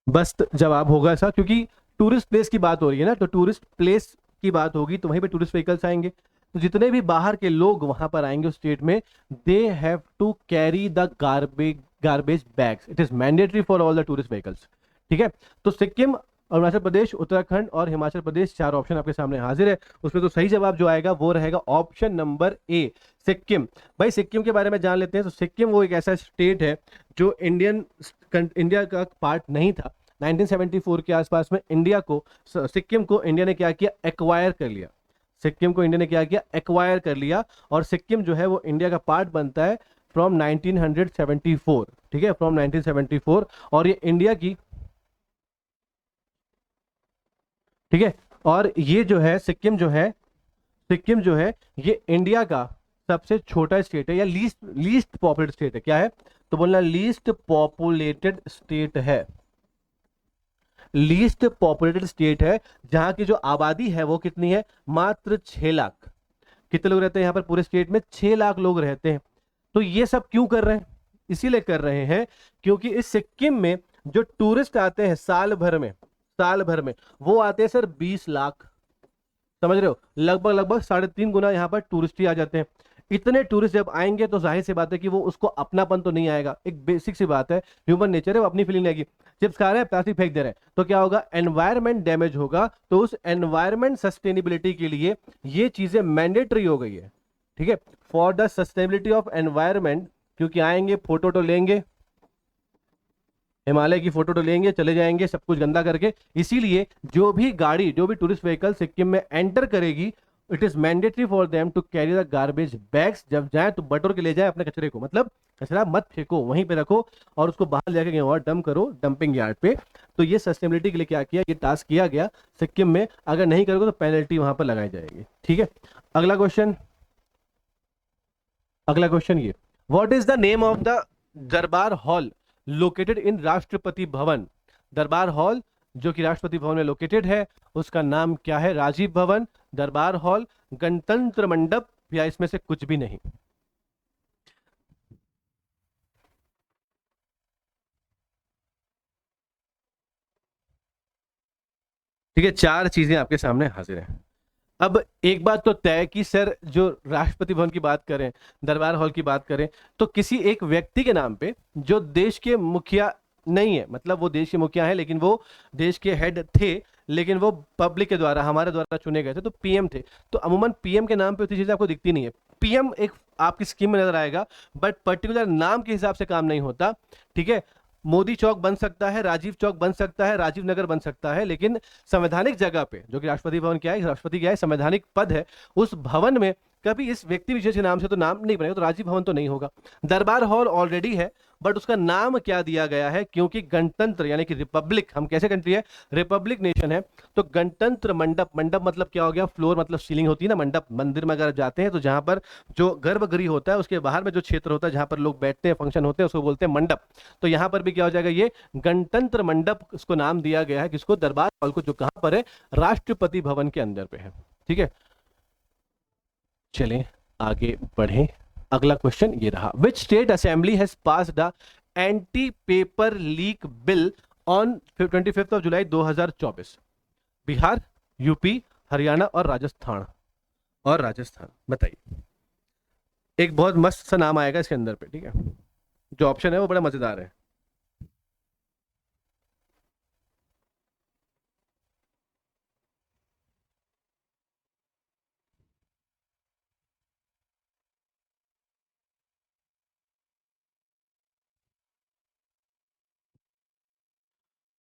बस जवाब होगा ऐसा, क्योंकि टूरिस्ट प्लेस की बात हो रही है ना, तो टूरिस्ट प्लेस की बात होगी तो वहीं पे टूरिस्ट व्हीकल्स आएंगे। तो जितने भी बाहर के लोग वहां पर आएंगे उस स्टेट में, they have to carry the garbage bags. It is mandatory for all the tourist vehicles. ठीक है, तो सिक्किम, अरुणाचल प्रदेश, उत्तराखंड और हिमाचल प्रदेश, चार ऑप्शन आपके सामने हाजिर है। उसमें तो सही जवाब जो आएगा वो रहेगा ऑप्शन नंबर ए, सिक्किम। भाई सिक्किम के बारे में जान लेते हैं। तो सिक्किम वो एक ऐसा स्टेट है जो इंडिया का पार्ट नहीं था। 1974 के आसपास में सिक्किम को इंडिया ने क्या किया, एक्वायर कर लिया। सिक्किम को इंडिया ने क्या किया, एक्वायर कर लिया। और सिक्किम जो है वो इंडिया का पार्ट बनता है फ्रॉम 1974। ठीक है, फ्रॉम 1974। और ये इंडिया की, ठीक है, और ये जो है सिक्किम जो है ये इंडिया का सबसे छोटा स्टेट है, या लीस्ट लीस्ट पॉपुलेटेड स्टेट है। क्या है, तो बोलना लीस्ट पॉपुलेटेड स्टेट है। लीस्ट पॉपुलेटेड स्टेट है, जहां की जो आबादी है वो कितनी है, मात्र 6 लाख। कितने लोग रहते हैं यहाँ पर पूरे स्टेट में, 6 लाख लोग रहते हैं। तो ये सब क्यों कर रहे हैं, इसीलिए कर रहे हैं क्योंकि इस सिक्किम में जो टूरिस्ट आते हैं साल भर में वो आते हैं सर 20 लाख। समझ रहे हो, लगभग लगभग 3.5 गुना यहाँ पर टूरिस्ट ही आ जाते हैं। इतने टूरिस्ट जब आएंगे तो जाहिर सी बात है कि वो उसको अपनापन तो नहीं आएगा, एक बेसिक सी बात है, ह्यूमन नेचर है, वो अपनी फीलिंग आएगी। चिप्स खा रहे हैं, प्लास्टिक फेंक दे रहे हैं, तो क्या होगा, एनवायरमेंट डैमेज होगा। तो उस एनवायरमेंट सस्टेनेबिलिटी के लिए ये चीजें मैंडेटरी हो गई है। ठीक है, for the sustainability of environment, क्योंकि आएंगे फोटो तो लेंगे, हिमालय की फोटो तो लेंगे, चले जाएंगे सब कुछ गंदा करके। इसीलिए जो भी गाड़ी, जो भी टूरिस्ट व्हीकल सिक्किम में एंटर करेगी, it is mandatory for them to carry the garbage bags. जब जाए तो बटोर के ले जाए अपने कचरे को, मतलब कचरा मत फेंको, वहीं पे रखो और उसको बाहर लेके कहीं और डंप करो, डंपिंग यार्ड पे। तो ये सस्टेनेबिलिटी के लिए क्या किया, ये टास्क किया गया सिक्किम में। अगर नहीं करोगे तो पेनल्टी वहां पर लगाई जाएगी। ठीक है, अगला क्वेश्चन, अगला क्वेश्चन ये, what is the name of the दरबार hall located in Rashtrapati Bhavan. दरबार हॉल जो कि राष्ट्रपति भवन में लोकेटेड है, उसका नाम क्या है, राजीव भवन, दरबार हॉल, गणतंत्र मंडप, या इसमें से कुछ भी नहीं। ठीक है, चार चीजें आपके सामने हाजिर हैं। अब एक बात तो तय कि सर जो राष्ट्रपति भवन की बात करें, दरबार हॉल की बात करें, तो किसी एक व्यक्ति के नाम पे जो देश के मुखिया नहीं है, मतलब वो देश के मुखिया है लेकिन वो देश के हेड थे, लेकिन वो पब्लिक के द्वारा, हमारे द्वारा चुने गए थे, तो पीएम थे। तो अमूमन पीएम के नाम पे उतनी चीजें आपको दिखती नहीं है। पीएम एक आपकी स्कीम में नजर आएगा, बट पर्टिकुलर नाम के हिसाब से काम नहीं होता। ठीक है, मोदी चौक बन सकता है, राजीव चौक बन सकता है, राजीव नगर बन सकता है, लेकिन संवैधानिक जगह पे, जो कि राष्ट्रपति भवन क्या है, राष्ट्रपति क्या है, संवैधानिक पद है, उस भवन में कभी इस व्यक्ति विशेष के नाम से तो नाम नहीं बनेगा, तो राजीव भवन तो नहीं होगा। दरबार हॉल ऑलरेडी है, बट उसका नाम क्या दिया गया है, क्योंकि गणतंत्र यानी कि रिपब्लिक, हम कैसे कंट्री है, रिपब्लिक नेशन है, तो गणतंत्र मंडप, मंडप मतलब क्या हो गया, फ्लोर मतलब सीलिंग होती है ना, मंडप, मंदिर में अगर जाते हैं तो जहां पर जो गर्भगृह होता है उसके बाहर में जो क्षेत्र होता है जहां पर लोग बैठते हैं, फंक्शन होते हैं, उसको बोलते हैं मंडप। तो यहां पर भी क्या हो जाएगा, ये गणतंत्र मंडप उसको नाम दिया गया है, किसको, दरबार हॉल को, जो कहां पर है, राष्ट्रपति भवन के अंदर पे है। ठीक है, चलें आगे बढ़ें। अगला क्वेश्चन ये रहा, which state assembly has passed the anti paper leak bill on 25 July 2024। Bihar, UP, Haryana और राजस्थान, और राजस्थान, बताइए। एक बहुत मस्त सा नाम आएगा इसके अंदर पे। ठीक है, जो ऑप्शन है वो बड़ा मजेदार है।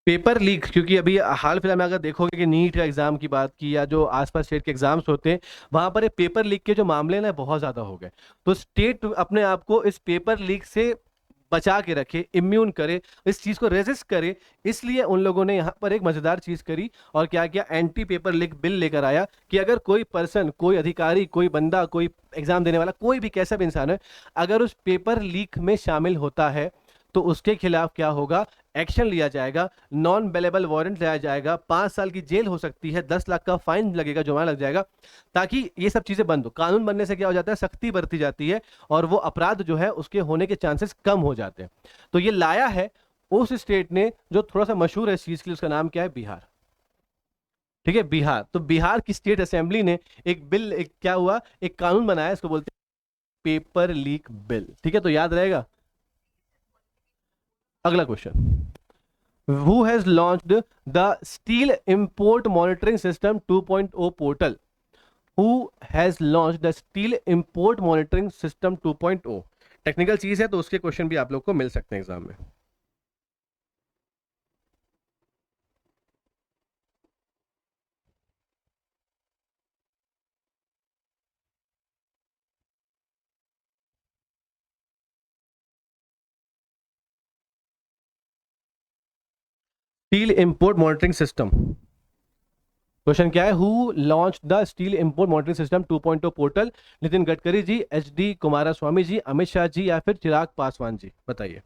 पेपर लीक, क्योंकि अभी हाल फिलहाल में अगर देखोगे कि नीट का एग्जाम की बात की या जो आसपास स्टेट के एग्जाम्स होते हैं, वहां पर ये पेपर लीक के जो मामले ना बहुत ज्यादा हो गए। तो स्टेट अपने आप को इस पेपर लीक से बचा के रखे, इम्यून करे, इस चीज को रेजिस्ट करे, इसलिए उन लोगों ने यहाँ पर एक मजेदार चीज करी और क्या किया, एंटी पेपर लीक बिल लेकर आया कि अगर कोई पर्सन, कोई अधिकारी, कोई बंदा, कोई एग्जाम देने वाला, कोई भी कैसा भी इंसान है, अगर उस पेपर लीक में शामिल होता है तो उसके खिलाफ क्या होगा, एक्शन लिया जाएगा, नॉन बेलेबल वारंट लिया जाएगा, 5 साल की जेल हो सकती है, 10 लाख का फाइन लगेगा, जुर्माना लग जाएगा, ताकि ये सब चीजें बंद हो। कानून बनने से क्या हो जाता है, सख्ती बरती जाती है और वो अपराध जो है उसके होने के चांसेस कम हो जाते हैं। तो ये लाया है उस स्टेट ने जो थोड़ा सा मशहूर है इस चीज के लिए, उसका नाम क्या है, बिहार। ठीक है, बिहार। तो बिहार की स्टेट असेंबली ने एक बिल, एक क्या हुआ, एक कानून बनाया, इसको बोलते हैं पेपर लीक बिल। ठीक है, तो याद रहेगा। अगला question, who has launched the Steel Import Monitoring System 2.0 portal? Who has launched the Steel Import Monitoring System 2.0? Technical चीज है तो उसके क्वेश्चन भी आप लोग को मिल सकते हैं एग्जाम में। Steel import monitoring system, question क्या है, who launch the steel import monitoring system 2.0 portal? Nitin Gadkari ji, H D Kumaraswamy ji, Amit Shah ji, या फिर चिराग पासवान जी, बताइए।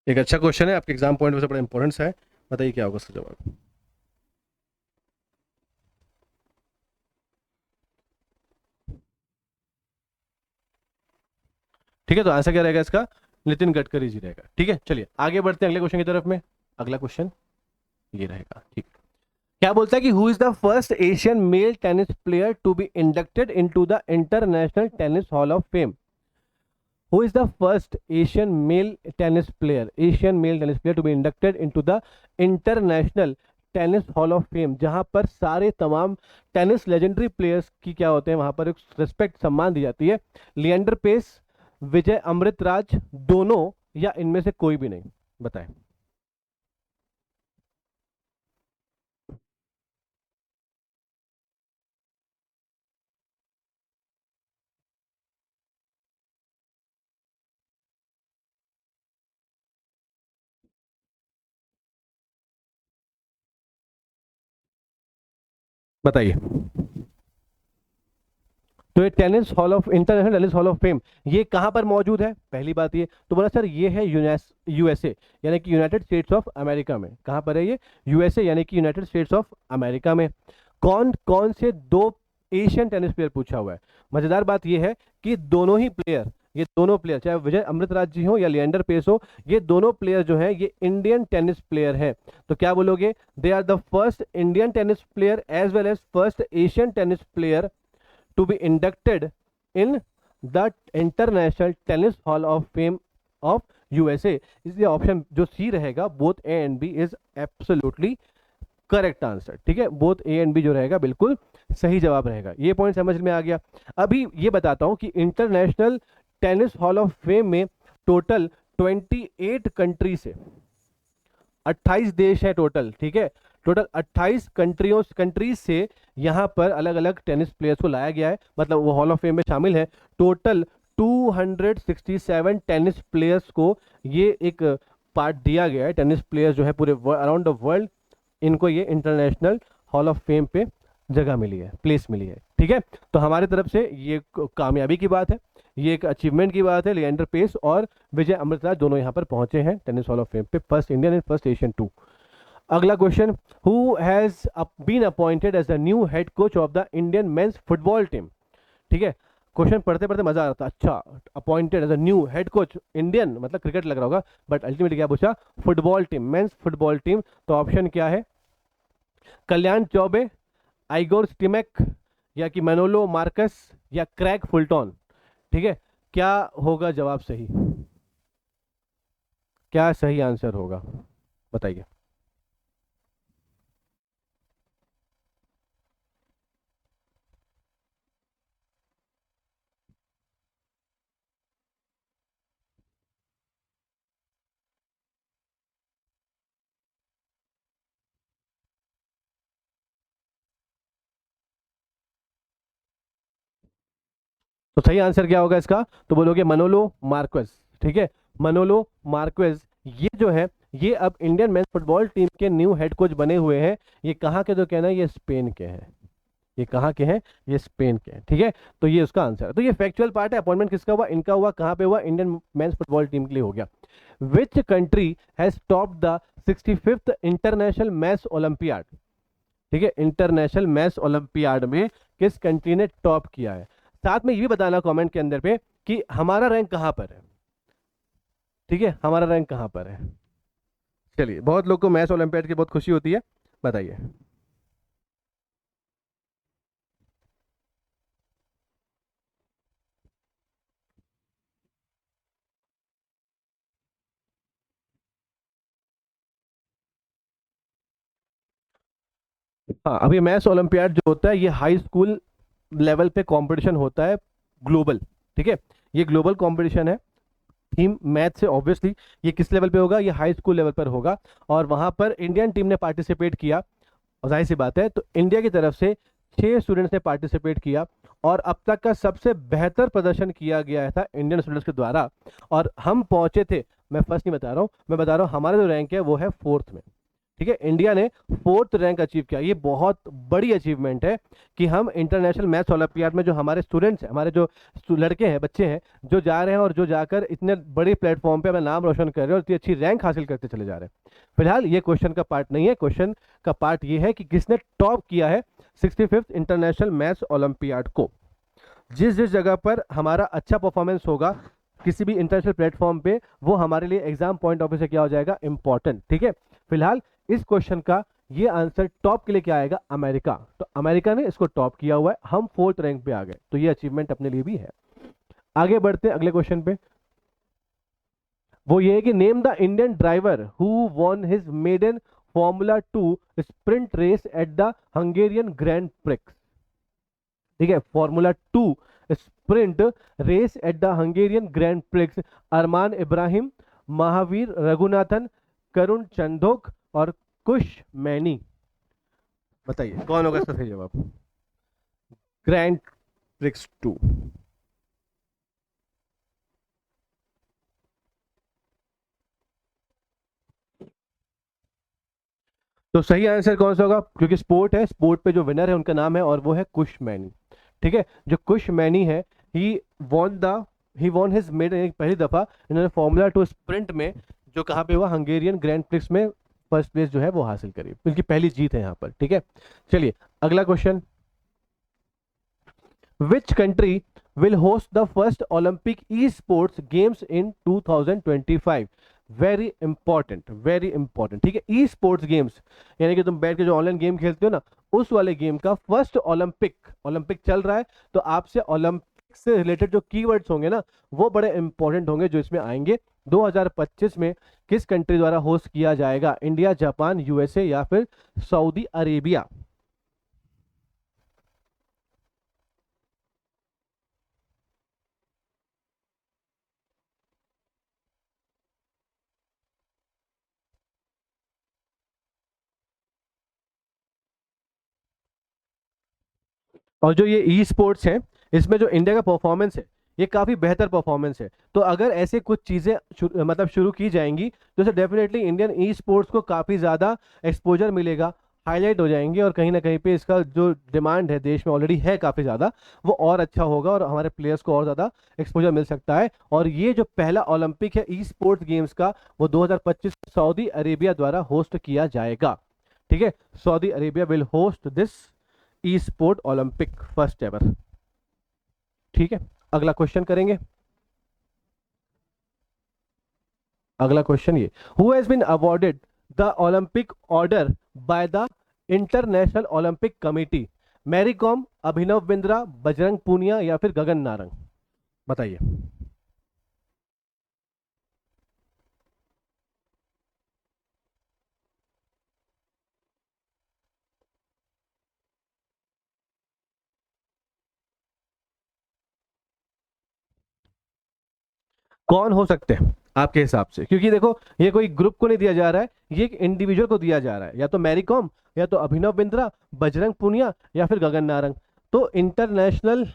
एक अच्छा क्वेश्चन है, आपके एग्जाम पॉइंट से बड़ा इंपॉर्टेंस है। बताइए क्या होगा उसका जवाब। ठीक है, तो आंसर क्या रहेगा इसका? नितिन गडकरी जी रहेगा। ठीक है, चलिए आगे बढ़ते हैं अगले क्वेश्चन की तरफ में। अगला क्वेश्चन ये रहेगा। ठीक, क्या बोलता है कि who is the first Asian male tennis player to be inducted into the International Tennis hall of Fame? Who is the first Asian male tennis player to be inducted into the International Tennis hall of Fame, जहां पर सारे तमाम tennis legendary players की क्या होते हैं, वहां पर एक रिस्पेक्ट सम्मान दी जाती है। लिएंडर पेस, विजय अमृतराज, दोनों, या इनमें से कोई भी नहीं? बताएं। बताइए। तो ये tennis hall of international Tennis hall of fame ये कहां पर मौजूद है? पहली बात ये तो बोला सर ये है यूएसए यानी कि यूनाइटेड स्टेट्स ऑफ अमेरिका में। कहां पर है ये? यूएसए यानी कि यूनाइटेड स्टेट्स ऑफ अमेरिका में। कौन कौन से दो एशियन टेनिस प्लेयर पूछा हुआ है? मजेदार बात ये है कि दोनों ही प्लेयर, ये दोनों प्लेयर चाहे विजय अमृतराज जी हो या लिएंडर पेस हो, ये दोनों प्लेयर जो हैं ये इंडियन टेनिस प्लेयर हैं। तो क्या बोलोगे? They are the first Indian tennis player as well as first Asian tennis player to be inducted in the International Tennis Hall of Fame of USA। इसलिए ऑप्शन जो C रहेगा both A and B is absolutely correct answer. ठीक है, both A and B जो रहेगा बिल्कुल सही जवाब रहेगा। ये पॉइंट समझ में आ गया। अभी ये बताता हूं कि international Tennis hall of fame में टोटल 28 कंट्री से 28 देश है टोटल। ठीक है, टोटल 28 कंट्रीज से यहां पर अलग अलग टेनिस प्लेयर्स को लाया गया है, मतलब वो हॉल ऑफ फेम में शामिल है। टोटल 267 टेनिस प्लेयर्स को ये एक पार्ट दिया गया है। टेनिस प्लेयर्स जो है पूरे अराउंड द वर्ल्ड, इनको ये इंटरनेशनल हॉल ऑफ फेम पे जगह मिली है, प्लेस मिली है। ठीक है, तो हमारी तरफ से ये कामयाबी की बात है, ये एक अचीवमेंट की बात है। लिएंडर पेस और विजय अमृतराज दोनों यहाँ पर पहुंचे हैं टेनिस हॉल ऑफ फेम पे, first Indian and first Asian too. अगला question, who has been appointed as the new head coach of the Indian men's football team? ठीक है, क्वेश्चन पढ़ते पढ़ते मजा आ रहा था। अच्छा, appointed as a new head coach, Indian मतलब क्रिकेट लग रहा होगा, बट अल्टीमेटली क्या पूछा? Football team, men's football team. तो ऑप्शन क्या है? कल्याण चौबे, आइगोर स्टिमेक, या कि मैनोलो मार्कस, या क्रैग फुलटॉन? ठीक है, क्या होगा जवाब सही? क्या सही आंसर होगा बताइए। तो सही आंसर क्या होगा इसका? तो बोलोगे मनोलो मार्क्वेज। ठीक है, मनोलो मार्क्वेज ये जो है ये अब इंडियन मेंस फुटबॉल टीम के न्यू हेड कोच बने हुए हैं। ये कहाँ के? तो कहना है ये स्पेन के हैं। ये कहाँ के हैं? ये स्पेन के हैं। ठीक है, तो ये उसका आंसर है। तो ये फैक्चुअल पार्ट है। अपॉइंटमेंट किसका हुआ? इनका हुआ। कहाँ पे हुआ? इंडियन मेंस फुटबॉल टीम के लिए हो गया। विच country has top the 65th international maths olympiad? ठीक है, इंटरनेशनल मैथ्स ओलंपियाड में किस कंट्री ने टॉप किया है? साथ में ये भी बताना कमेंट के अंदर पे कि हमारा रैंक कहां पर है। ठीक है, हमारा रैंक कहां पर है? चलिए, बहुत लोग को मैथ्स ओलंपियाड की बहुत खुशी होती है, बताइए। हाँ, अभी मैथ्स ओलंपियाड जो होता है ये हाई स्कूल लेवल पे कंपटीशन होता है, ग्लोबल। ठीक है, ये ग्लोबल कंपटीशन है। थीम मैथ से ऑब्वियसली ये किस लेवल पे होगा? ये हाई स्कूल लेवल पर होगा। और वहां पर इंडियन टीम ने पार्टिसिपेट किया, और जाहिर सी बात है तो इंडिया की तरफ से 6 स्टूडेंट्स ने पार्टिसिपेट किया, और अब तक का सबसे बेहतर प्रदर्शन किया गया था इंडियन स्टूडेंट्स के द्वारा। और हम पहुंचे थे, मैं फर्स्ट नहीं बता रहा हूं, मैं बता रहा हूं हमारा जो रैंक है वो है 4th में। ठीक है, इंडिया ने 4th रैंक अचीव किया। ये बहुत बड़ी अचीवमेंट है कि हम इंटरनेशनल मैथ्स ओलंपियाड में जो हमारे स्टूडेंट्स हैं, हमारे जो लड़के हैं, बच्चे हैं, जो जा रहे हैं और जो जाकर इतने बड़े प्लेटफॉर्म पे अपना नाम रोशन कर रहे हैं और इतनी अच्छी रैंक हासिल करते चले जा रहे हैं। फिलहाल ये क्वेश्चन का पार्ट नहीं है, क्वेश्चन का पार्ट ये है कि किसने टॉप किया है 65th इंटरनेशनल मैथ्स ओलंपियाड को। जिस जिस जगह पर हमारा अच्छा परफॉर्मेंस होगा किसी भी इंटरनेशनल प्लेटफॉर्म पे, वो हमारे लिए एग्जाम पॉइंट ऑफ व्यू से क्या हो जाएगा, इंपॉर्टेंट। ठीक है, फिलहाल इस क्वेश्चन का ये आंसर टॉप के लिए क्या आएगा, अमेरिका। तो अमेरिका ने इसको टॉप किया हुआ है, हम 4th रैंक पे आ गए, तो ये अचीवमेंट अपने लिए भी है। आगे बढ़ते हैं अगले क्वेश्चन पे। वो ये है कि name the Indian driver who won his maiden Formula 2 sprint race at the Hungarian Grand Prix. ठीक है, Formula 2 sprint race at the Hungarian Grand Prix. Arman Ibrahim, Mahavir Raghunathan, Karun Chandhok और कुश मैनी। बताइए कौन होगा इसका सही जवाब। Grand Prix 2। तो सही आंसर कौन सा होगा, क्योंकि स्पोर्ट है, स्पोर्ट पे जो विनर है उनका नाम है और वो है कुश मैनी। ठीक है, जो कुश मैनी है, he won the he won his made, पहली दफा इन्होंने फॉर्मूला 2 स्प्रिंट में, जो कहाँ पे हुआ, हंगेरियन ग्रैंड प्रिक्स में फर्स्ट प्लेस जो है वो हासिल करी, इनकी पहली जीत है यहाँ पर। ठीक है, चलिए अगला question. Which country will host the first Olympic e sports games in 2025। Very important, very important. ठीक है, ई स्पोर्ट्स गेम्स यानी कि तुम बैठ के जो ऑनलाइन गेम खेलते हो ना, उस वाले गेम का फर्स्ट ओलंपिक, ओलंपिक चल रहा है, तो आपसे ओलंपिक से रिलेटेड जो कीवर्ड्स होंगे ना, वो बड़े इंपॉर्टेंट होंगे जो इसमें आएंगे। 2025 में किस कंट्री द्वारा होस्ट किया जाएगा, इंडिया, जापान, यूएसए या फिर सऊदी अरेबिया। और जो ये ई स्पोर्ट्स है, इसमें जो इंडिया का परफॉर्मेंस है, ये काफ़ी बेहतर परफॉर्मेंस है। तो अगर ऐसे कुछ चीज़ें मतलब शुरू की जाएंगी, तो इसे डेफिनेटली इंडियन ई स्पोर्ट्स को काफ़ी ज़्यादा एक्सपोजर मिलेगा, हाईलाइट हो जाएंगे, और कहीं ना कहीं पे इसका जो डिमांड है देश में ऑलरेडी है काफ़ी ज़्यादा, वो और अच्छा होगा और हमारे प्लेयर्स को और ज़्यादा एक्सपोजर मिल सकता है। और ये जो पहला ओलंपिक है ई स्पोर्ट्स गेम्स का, वो 2025 सऊदी अरेबिया द्वारा होस्ट किया जाएगा। ठीक है, Saudi Arabia will host this esport Olympic first ever. ठीक है, अगला क्वेश्चन करेंगे। अगला क्वेश्चन ये, who has been awarded the Olympic order by the International Olympic Committee. Mary Kom, Abhinav Bindra, Bajrang Punia या फिर गगन नारंग। बताइए। कौन हो सकते हैं आपके हिसाब से, क्योंकि देखो ये कोई ग्रुप को नहीं दिया जा रहा है, ये एक इंडिविजुअल को दिया जा रहा है, या तो मैरी कॉम, या तो अभिनव बिंद्रा, बजरंग पूनिया या फिर गगन नारंग। तो इंटरनेशनल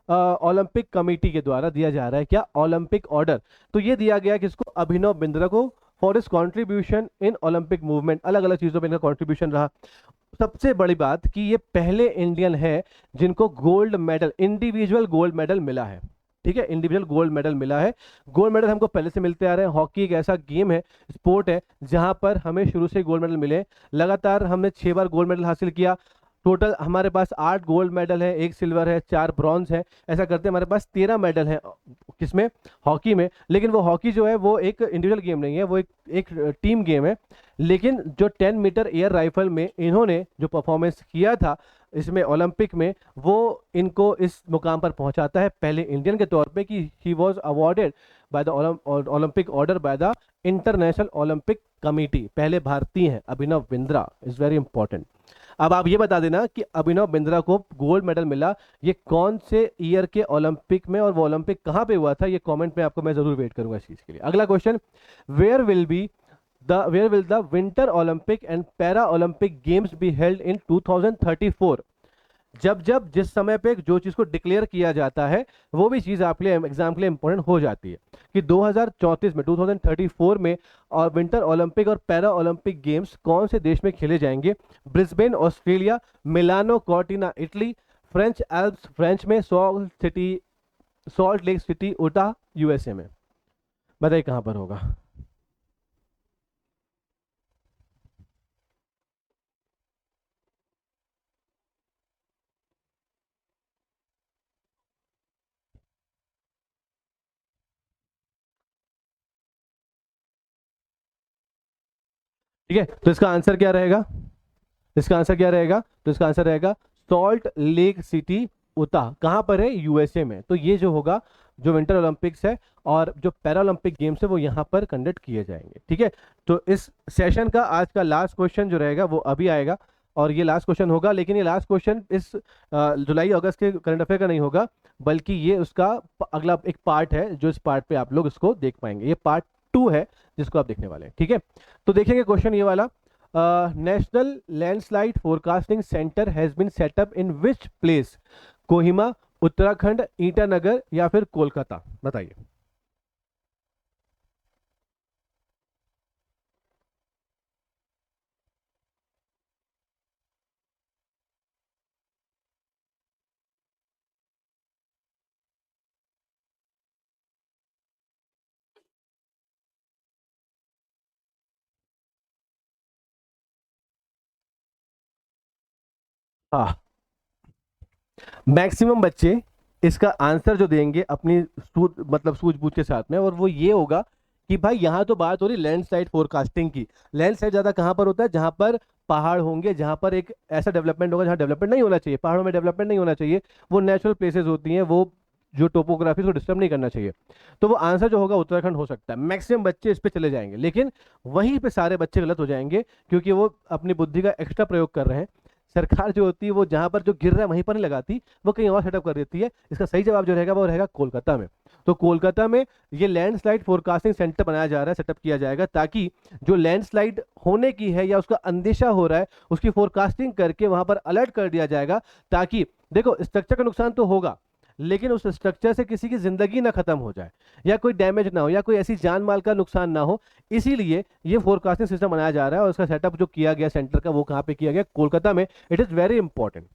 ओलंपिक कमेटी के द्वारा दिया जा रहा है क्या, ओलंपिक ऑर्डर। तो ये दिया गया किसको, अभिनव बिंद्रा को, फॉर इस कंट्रीब्यूशन इन ओलंपिक मूवमेंट। अलग अलग चीजों में इनका कंट्रीब्यूशन रहा। सबसे बड़ी बात कि ये पहले इंडियन है जिनको gold medal, individual gold medal मिला है। ठीक है, इंडिविजुअल गोल्ड मेडल मिला है। गोल्ड मेडल हमको पहले से मिलते आ रहे हैं। हॉकी एक ऐसा गेम है, स्पोर्ट है, जहां पर हमें शुरू से गोल्ड मेडल मिले। लगातार हमने 6 बार गोल्ड मेडल हासिल किया। टोटल हमारे पास 8 गोल्ड मेडल है, 1 सिल्वर है, 4 ब्रॉन्ज है। ऐसा करते हमारे पास 13 मेडल है, किसमें, हॉकी में। लेकिन वो हॉकी जो है वो एक इंडिविजुअल गेम नहीं है, वो एक टीम गेम है। लेकिन जो 10 मीटर एयर राइफल में इन्होंने जो परफॉर्मेंस किया था इसमें ओलंपिक में, वो इनको इस मुकाम पर पहुंचाता है पहले इंडियन के तौर पे कि he was awarded by the Olympic order by the International Olympic committee. पहले भारतीय हैं Abhinav Bindra, is very important. अब आप ये बता देना कि अभिनव बिंद्रा को गोल्ड मेडल मिला ये कौन से ईयर के ओलंपिक में, और वो ओलंपिक कहाँ पे हुआ था, ये कमेंट में आपको मैं जरूर वेट करूंगा इस चीज के लिए। अगला question, where will the winter Olympic and para Olympic games be held in 2034। जब जब जिस समय पे जो चीज़ को डिक्लेयर किया जाता है वो भी चीज़ आपके लिए एग्जाम के लिए इंपॉर्टेंट हो जाती है कि 2034 में 2034 में और विंटर ओलंपिक और पैरा ओलंपिक गेम्स कौन से देश में खेले जाएंगे। Brisbane Australia, Milano Cortina Italy, French Alps French में, Salt Lake City Utah USA में। बताइए कहाँ पर होगा। ठीक है, तो इसका आंसर क्या रहेगा, इसका आंसर क्या रहेगा, तो इसका आंसर रहेगा सॉल्ट लेक सिटी उता। कहां पर है, यूएसए में। तो ये जो होगा, जो विंटर ओलंपिक्स है और जो पैरा ओलंपिक गेम्स है वो यहाँ पर कंडक्ट किए जाएंगे। ठीक है, तो इस सेशन का आज का लास्ट क्वेश्चन जो रहेगा वो अभी आएगा और ये लास्ट क्वेश्चन होगा। लेकिन ये लास्ट क्वेश्चन इस जुलाई अगस्त के करंट अफेयर का नहीं होगा, बल्कि ये उसका अगला एक पार्ट है जो इस पार्ट पे आप लोग इसको देख पाएंगे। ये पार्ट 2 है जिसको आप देखने वाले हैं। ठीक है, तो देखेंगे क्वेश्चन ये वाला, national landslide forecasting centre has been setup in which place, Kohima, Uttarakhand, Itanagar या फिर कोलकाता। बताइए। हाँ, मैक्सिमम बच्चे इसका आंसर जो देंगे अपनी मतलब सूझबूझ के साथ में, और वो ये होगा कि भाई यहाँ तो बात हो रही लैंडस्लाइड फोरकास्टिंग की। लैंडस्लाइड ज्यादा कहाँ पर होता है, जहां पर पहाड़ होंगे, जहां पर एक ऐसा डेवलपमेंट होगा जहां डेवलपमेंट नहीं होना चाहिए, पहाड़ों में डेवलपमेंट नहीं होना चाहिए, वो नेचुरल प्लेसेस होती हैं, वो जो टोपोग्राफी को डिस्टर्ब नहीं करना चाहिए। तो वो आंसर जो होगा उत्तराखंड हो सकता है। मैक्सिमम बच्चे इस पे चले जाएंगे, लेकिन वहीं पे सारे बच्चे गलत हो जाएंगे क्योंकि वो अपनी बुद्धि का एक्स्ट्रा प्रयोग कर रहे हैं। सरकार जो होती है वो जहां पर जो गिर रहा है वहीं पर नहीं लगाती, वो कहीं और सेटअप कर देती है। इसका सही जवाब जो रहेगा वो रहेगा कोलकाता में। तो कोलकाता में ये लैंडस्लाइड फोरकास्टिंग सेंटर बनाया जा रहा है, सेटअप किया जाएगा, ताकि जो लैंडस्लाइड होने की है या उसका अंदेशा हो रहा है उसकी फोरकास्टिंग करके वहां पर अलर्ट कर दिया जाएगा। ताकि देखो, स्ट्रक्चर का नुकसान तो होगा, लेकिन उस स्ट्रक्चर से किसी की जिंदगी ना खत्म हो जाए या कोई डैमेज ना हो या कोई ऐसी जान माल का नुकसान ना हो, इसीलिए ये फोरकास्टिंग सिस्टम बनाया जा रहा है। और उसका सेटअप जो किया गया सेंटर का, वो कहाँ पे किया गया, कोलकाता में। It is very important.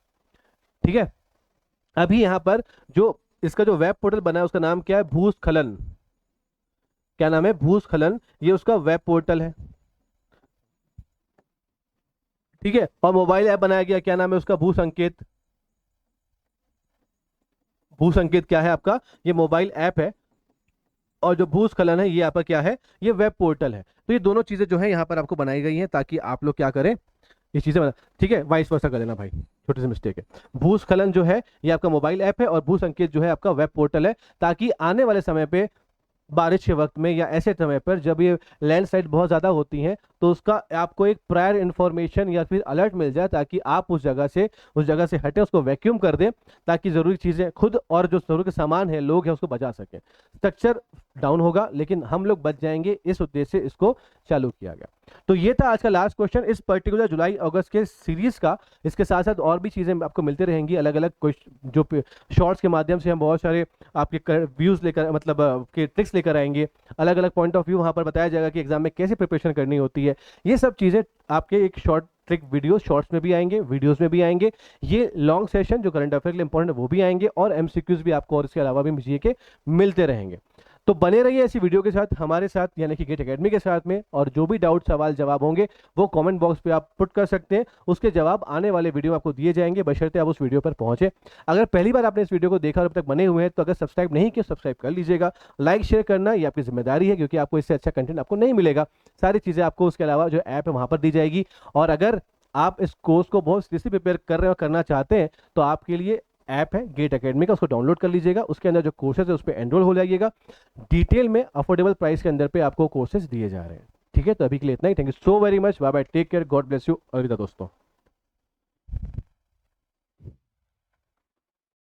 ठीक है, अभी यहाँ पर जो इसका जो वेब पोर्टल बना है उसका नाम क्या है, भूस्खलन। क्या नाम है, भूस्खलन, ये उसका वेब पोर्टल है। ठीक है, और मोबाइल ऐप बनाया गया, क्या नाम है उसका, भू संकेत। भू संकेत क्या है आपका, ये मोबाइल ऐप है। और जो भूस्खलन है ये आपका क्या है, ये वेब पोर्टल है। तो ये दोनों चीजें जो है यहाँ पर आपको बनाई गई हैं ताकि आप लोग क्या करें, ये चीजें बना। ठीक है, वाइस वर्सा कर देना भाई, छोटी सी मिस्टेक है। भूस्खलन जो है ये आपका मोबाइल ऐप है और भू संकेत जो है आपका वेब पोर्टल है, ताकि आने वाले समय पे बारिश के वक्त में या ऐसे समय पर जब ये लैंडस्लाइड बहुत ज़्यादा होती हैं तो उसका आपको एक प्रायर इंफॉर्मेशन या फिर अलर्ट मिल जाए, ताकि आप उस जगह से हटें, उसको वैक्यूम कर दें, ताकि ज़रूरी चीज़ें खुद और जो ज़रूरी के सामान है, लोग हैं, उसको बचा सकें। स्ट्रक्चर डाउन होगा लेकिन हम लोग बच जाएंगे, इस उद्देश्य से इसको चालू किया गया। तो ये था आज का लास्ट क्वेश्चन इस पर्टिकुलर जुलाई अगस्त के सीरीज का। इसके साथ साथ और भी चीज़ें आपको मिलती रहेंगी, अलग अलग जो शॉर्ट्स के माध्यम से हम बहुत सारे आपके व्यूज लेकर, मतलब के ट्रिक्स लेकर आएंगे। अलग अलग पॉइंट ऑफ व्यू वहां पर बताया जाएगा कि एग्जाम में कैसे प्रिपरेशन करनी होती है। ये सब चीजें आपके एक शॉर्ट ट्रिक वीडियो शॉर्ट्स में भी आएंगे, वीडियोस में भी आएंगे। ये लॉन्ग सेशन जो करंट अफेयर के लिए इंपॉर्टेंट है वो भी आएंगे, और एमसीक्यूज भी आपको और इसके अलावा भी जीके के मिलते रहेंगे। तो बने रहिए ऐसी वीडियो के साथ हमारे साथ, यानी कि गेट एकेडमी के साथ में। और जो भी डाउट सवाल जवाब होंगे वो कमेंट बॉक्स पे आप पुट कर सकते हैं, उसके जवाब आने वाले वीडियो में आपको दिए जाएंगे, बशर्ते आप उस वीडियो पर पहुंचे। अगर पहली बार आपने इस वीडियो को देखा और अब तक बने हुए हैं तो अगर सब्सक्राइब नहीं किया, सब्सक्राइब कर लीजिएगा। लाइक शेयर करना ये आपकी जिम्मेदारी है, क्योंकि आपको इससे अच्छा कंटेंट आपको नहीं मिलेगा। सारी चीज़ें आपको उसके अलावा जो ऐप है वहाँ पर दी जाएगी। और अगर आप इस कोर्स को बहुत सीरियसली प्रिपेयर कर रहे हो, करना चाहते हैं, तो आपके लिए ऐप है गेट एकेडमी का, उसको डाउनलोड कर लीजिएगा। उसके अंदर जो कोर्सेज है उस पर एनरोल हो जाइएगा। डिटेल में अफोर्डेबल प्राइस के अंदर पे आपको कोर्सेज दिए जा रहे हैं। ठीक है, तो अभी के लिए इतना ही। Thank you so very much, bye bye, take care, God bless you. अलविदा दोस्तों।